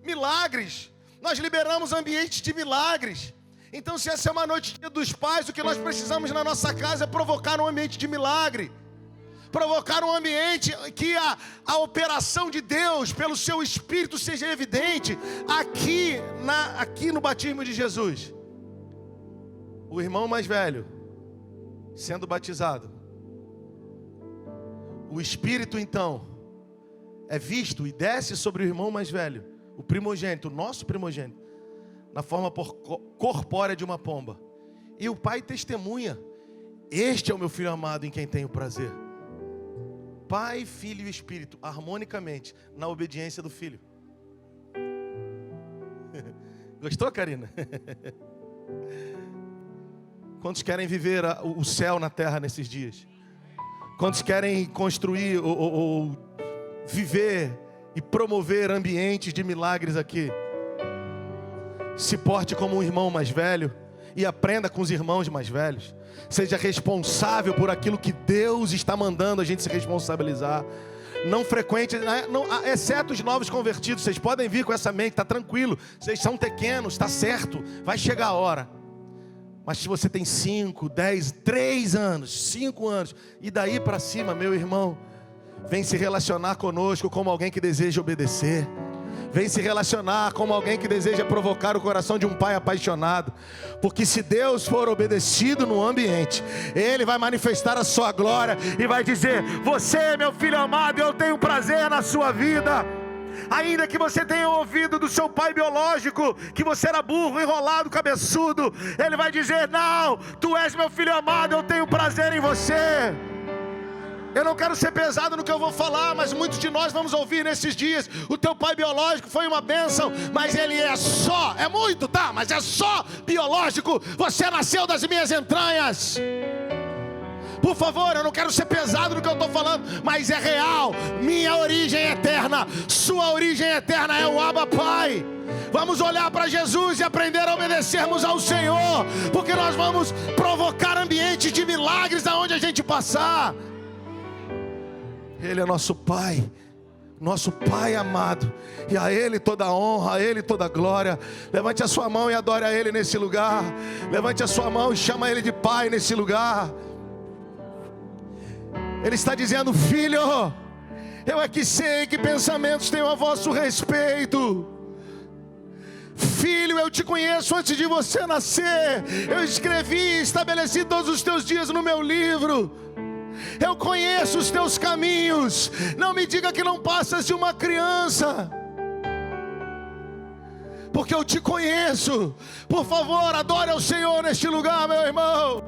S1: milagres, nós liberamos ambientes de milagres. Então, se essa é uma noite dos pais, o que nós precisamos na nossa casa é provocar um ambiente de milagre. Provocar um ambiente que a operação de Deus pelo seu Espírito seja evidente aqui no batismo de Jesus. O irmão mais velho sendo batizado, o Espírito então é visto e desce sobre o irmão mais velho, o primogênito, o nosso primogênito, na forma corpórea de uma pomba. E o pai testemunha, este é o meu filho amado em quem tenho prazer. Pai, Filho e Espírito, harmonicamente, na obediência do Filho. Gostou, Karina? Quantos querem viver o céu na terra nesses dias? Quantos querem construir ou viver e promover ambientes de milagres aqui? Se porte como um irmão mais velho e aprenda com os irmãos mais velhos. Seja responsável por aquilo que Deus está mandando a gente se responsabilizar. Não frequente, exceto os novos convertidos. Vocês podem vir com essa mente, está tranquilo. Vocês são pequenos, está certo, vai chegar a hora. Mas se você tem 5, 10, 3 anos, 5 anos, e daí para cima, meu irmão, vem se relacionar conosco como alguém que deseja obedecer. Vem se relacionar como alguém que deseja provocar o coração de um pai apaixonado. Porque se Deus for obedecido no ambiente, Ele vai manifestar a sua glória e vai dizer: você, meu filho amado, eu tenho prazer na sua vida. Ainda que você tenha ouvido do seu pai biológico que você era burro, enrolado, cabeçudo, Ele vai dizer: não, tu és meu filho amado, eu tenho prazer em você. Eu não quero ser pesado no que eu vou falar, mas muitos de nós vamos ouvir nesses dias: o teu pai biológico foi uma bênção, mas ele é muito, tá? Mas é só biológico, você nasceu das minhas entranhas. Por favor, eu não quero ser pesado no que eu estou falando, mas é real. Minha origem é eterna, sua origem eterna é o Abba Pai. Vamos olhar para Jesus e aprender a obedecermos ao Senhor, porque nós vamos provocar ambientes de milagres aonde a gente passar. Ele é nosso Pai amado, e a Ele toda a honra, a Ele toda a glória. Levante a sua mão e adore a Ele nesse lugar. Levante a sua mão e chama Ele de Pai nesse lugar. Ele está dizendo: filho, eu é que sei que pensamentos tenho a vosso respeito. Filho, eu te conheço antes de você nascer. Eu escrevi e estabeleci todos os teus dias no meu livro. Eu conheço os teus caminhos. Não me diga que não passas de uma criança. porque eu te conheço. Por favor, adore ao Senhor neste lugar, meu irmão.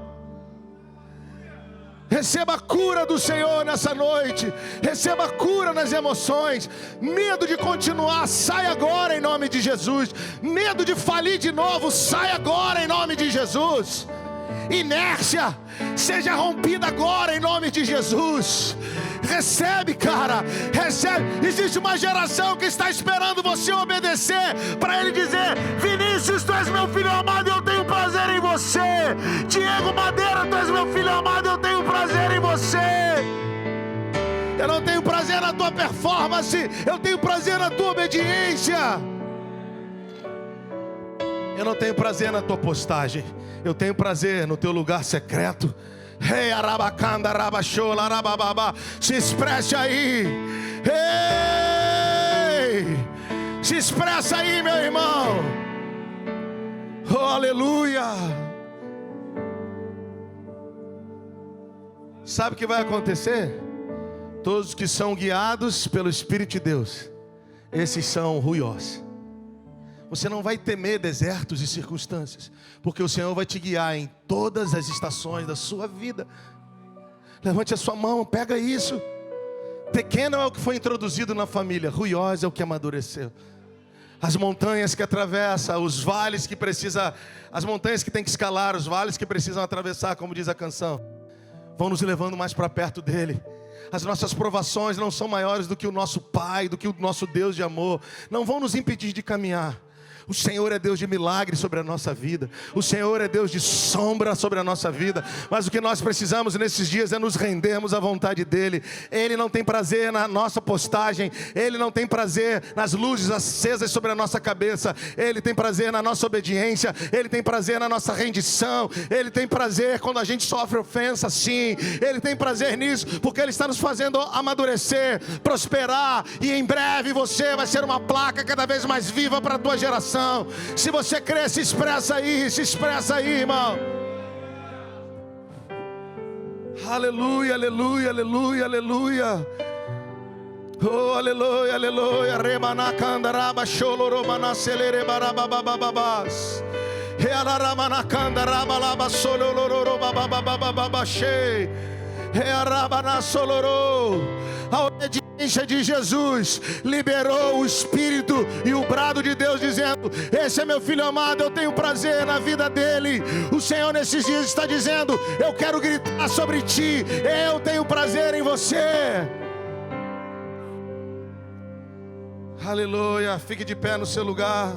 S1: Receba a cura do Senhor nessa noite. Receba a cura nas emoções. Medo de continuar, sai agora em nome de Jesus. Medo de falir de novo, sai agora em nome de Jesus. Inércia, seja rompida agora em nome de Jesus. Recebe, cara, recebe. Existe uma geração que está esperando você obedecer, para ele dizer: Vinícius, tu és meu filho amado, eu tenho prazer em você. Diego Madeira, tu és meu filho amado, eu tenho prazer em você. Eu não tenho prazer na tua performance, eu tenho prazer na tua obediência. Eu não tenho prazer na tua postagem, eu tenho prazer no teu lugar secreto. Hey, arabacanda, arabachola, arabababa. Se expresse aí. Hey, se expressa aí, meu irmão. Oh, aleluia. Sabe o que vai acontecer? Todos que são guiados pelo Espírito de Deus, esses são ruiós. Você não vai temer desertos e circunstâncias, porque o Senhor vai te guiar em todas as estações da sua vida. Levante a sua mão, pega isso. Pequeno é o que foi introduzido na família, ruiós é o que amadureceu. As montanhas que atravessa, os vales que precisa, as montanhas que tem que escalar, os vales que precisam atravessar, como diz a canção, vão nos levando mais para perto dele. As nossas provações não são maiores do que o nosso Pai, do que o nosso Deus de amor. Não vão nos impedir de caminhar. O Senhor é Deus de milagre sobre a nossa vida. O Senhor é Deus de sombra sobre a nossa vida. Mas o que nós precisamos nesses dias é nos rendermos à vontade dEle. Ele não tem prazer na nossa postagem. Ele não tem prazer nas luzes acesas sobre a nossa cabeça. Ele tem prazer na nossa obediência. Ele tem prazer na nossa rendição. Ele tem prazer quando a gente sofre ofensa, sim. Ele tem prazer nisso, porque Ele está nos fazendo amadurecer, prosperar. E em breve você vai ser uma placa cada vez mais viva para a tua geração. Se você crê, se expressa aí, irmão. Aleluia, aleluia, aleluia, aleluia. Oh, aleluia, aleluia. Remanacandaraba sholoromana celere barababababas. Realaramanacandaraba laba solororobabababababashei. Rearabana soloro. A obediência de Jesus liberou o Espírito e o brado de Deus dizendo: esse é meu filho amado, eu tenho prazer na vida dele. O Senhor nesses dias está dizendo: eu quero gritar sobre ti, eu tenho prazer em você. Aleluia, fique de pé no seu lugar.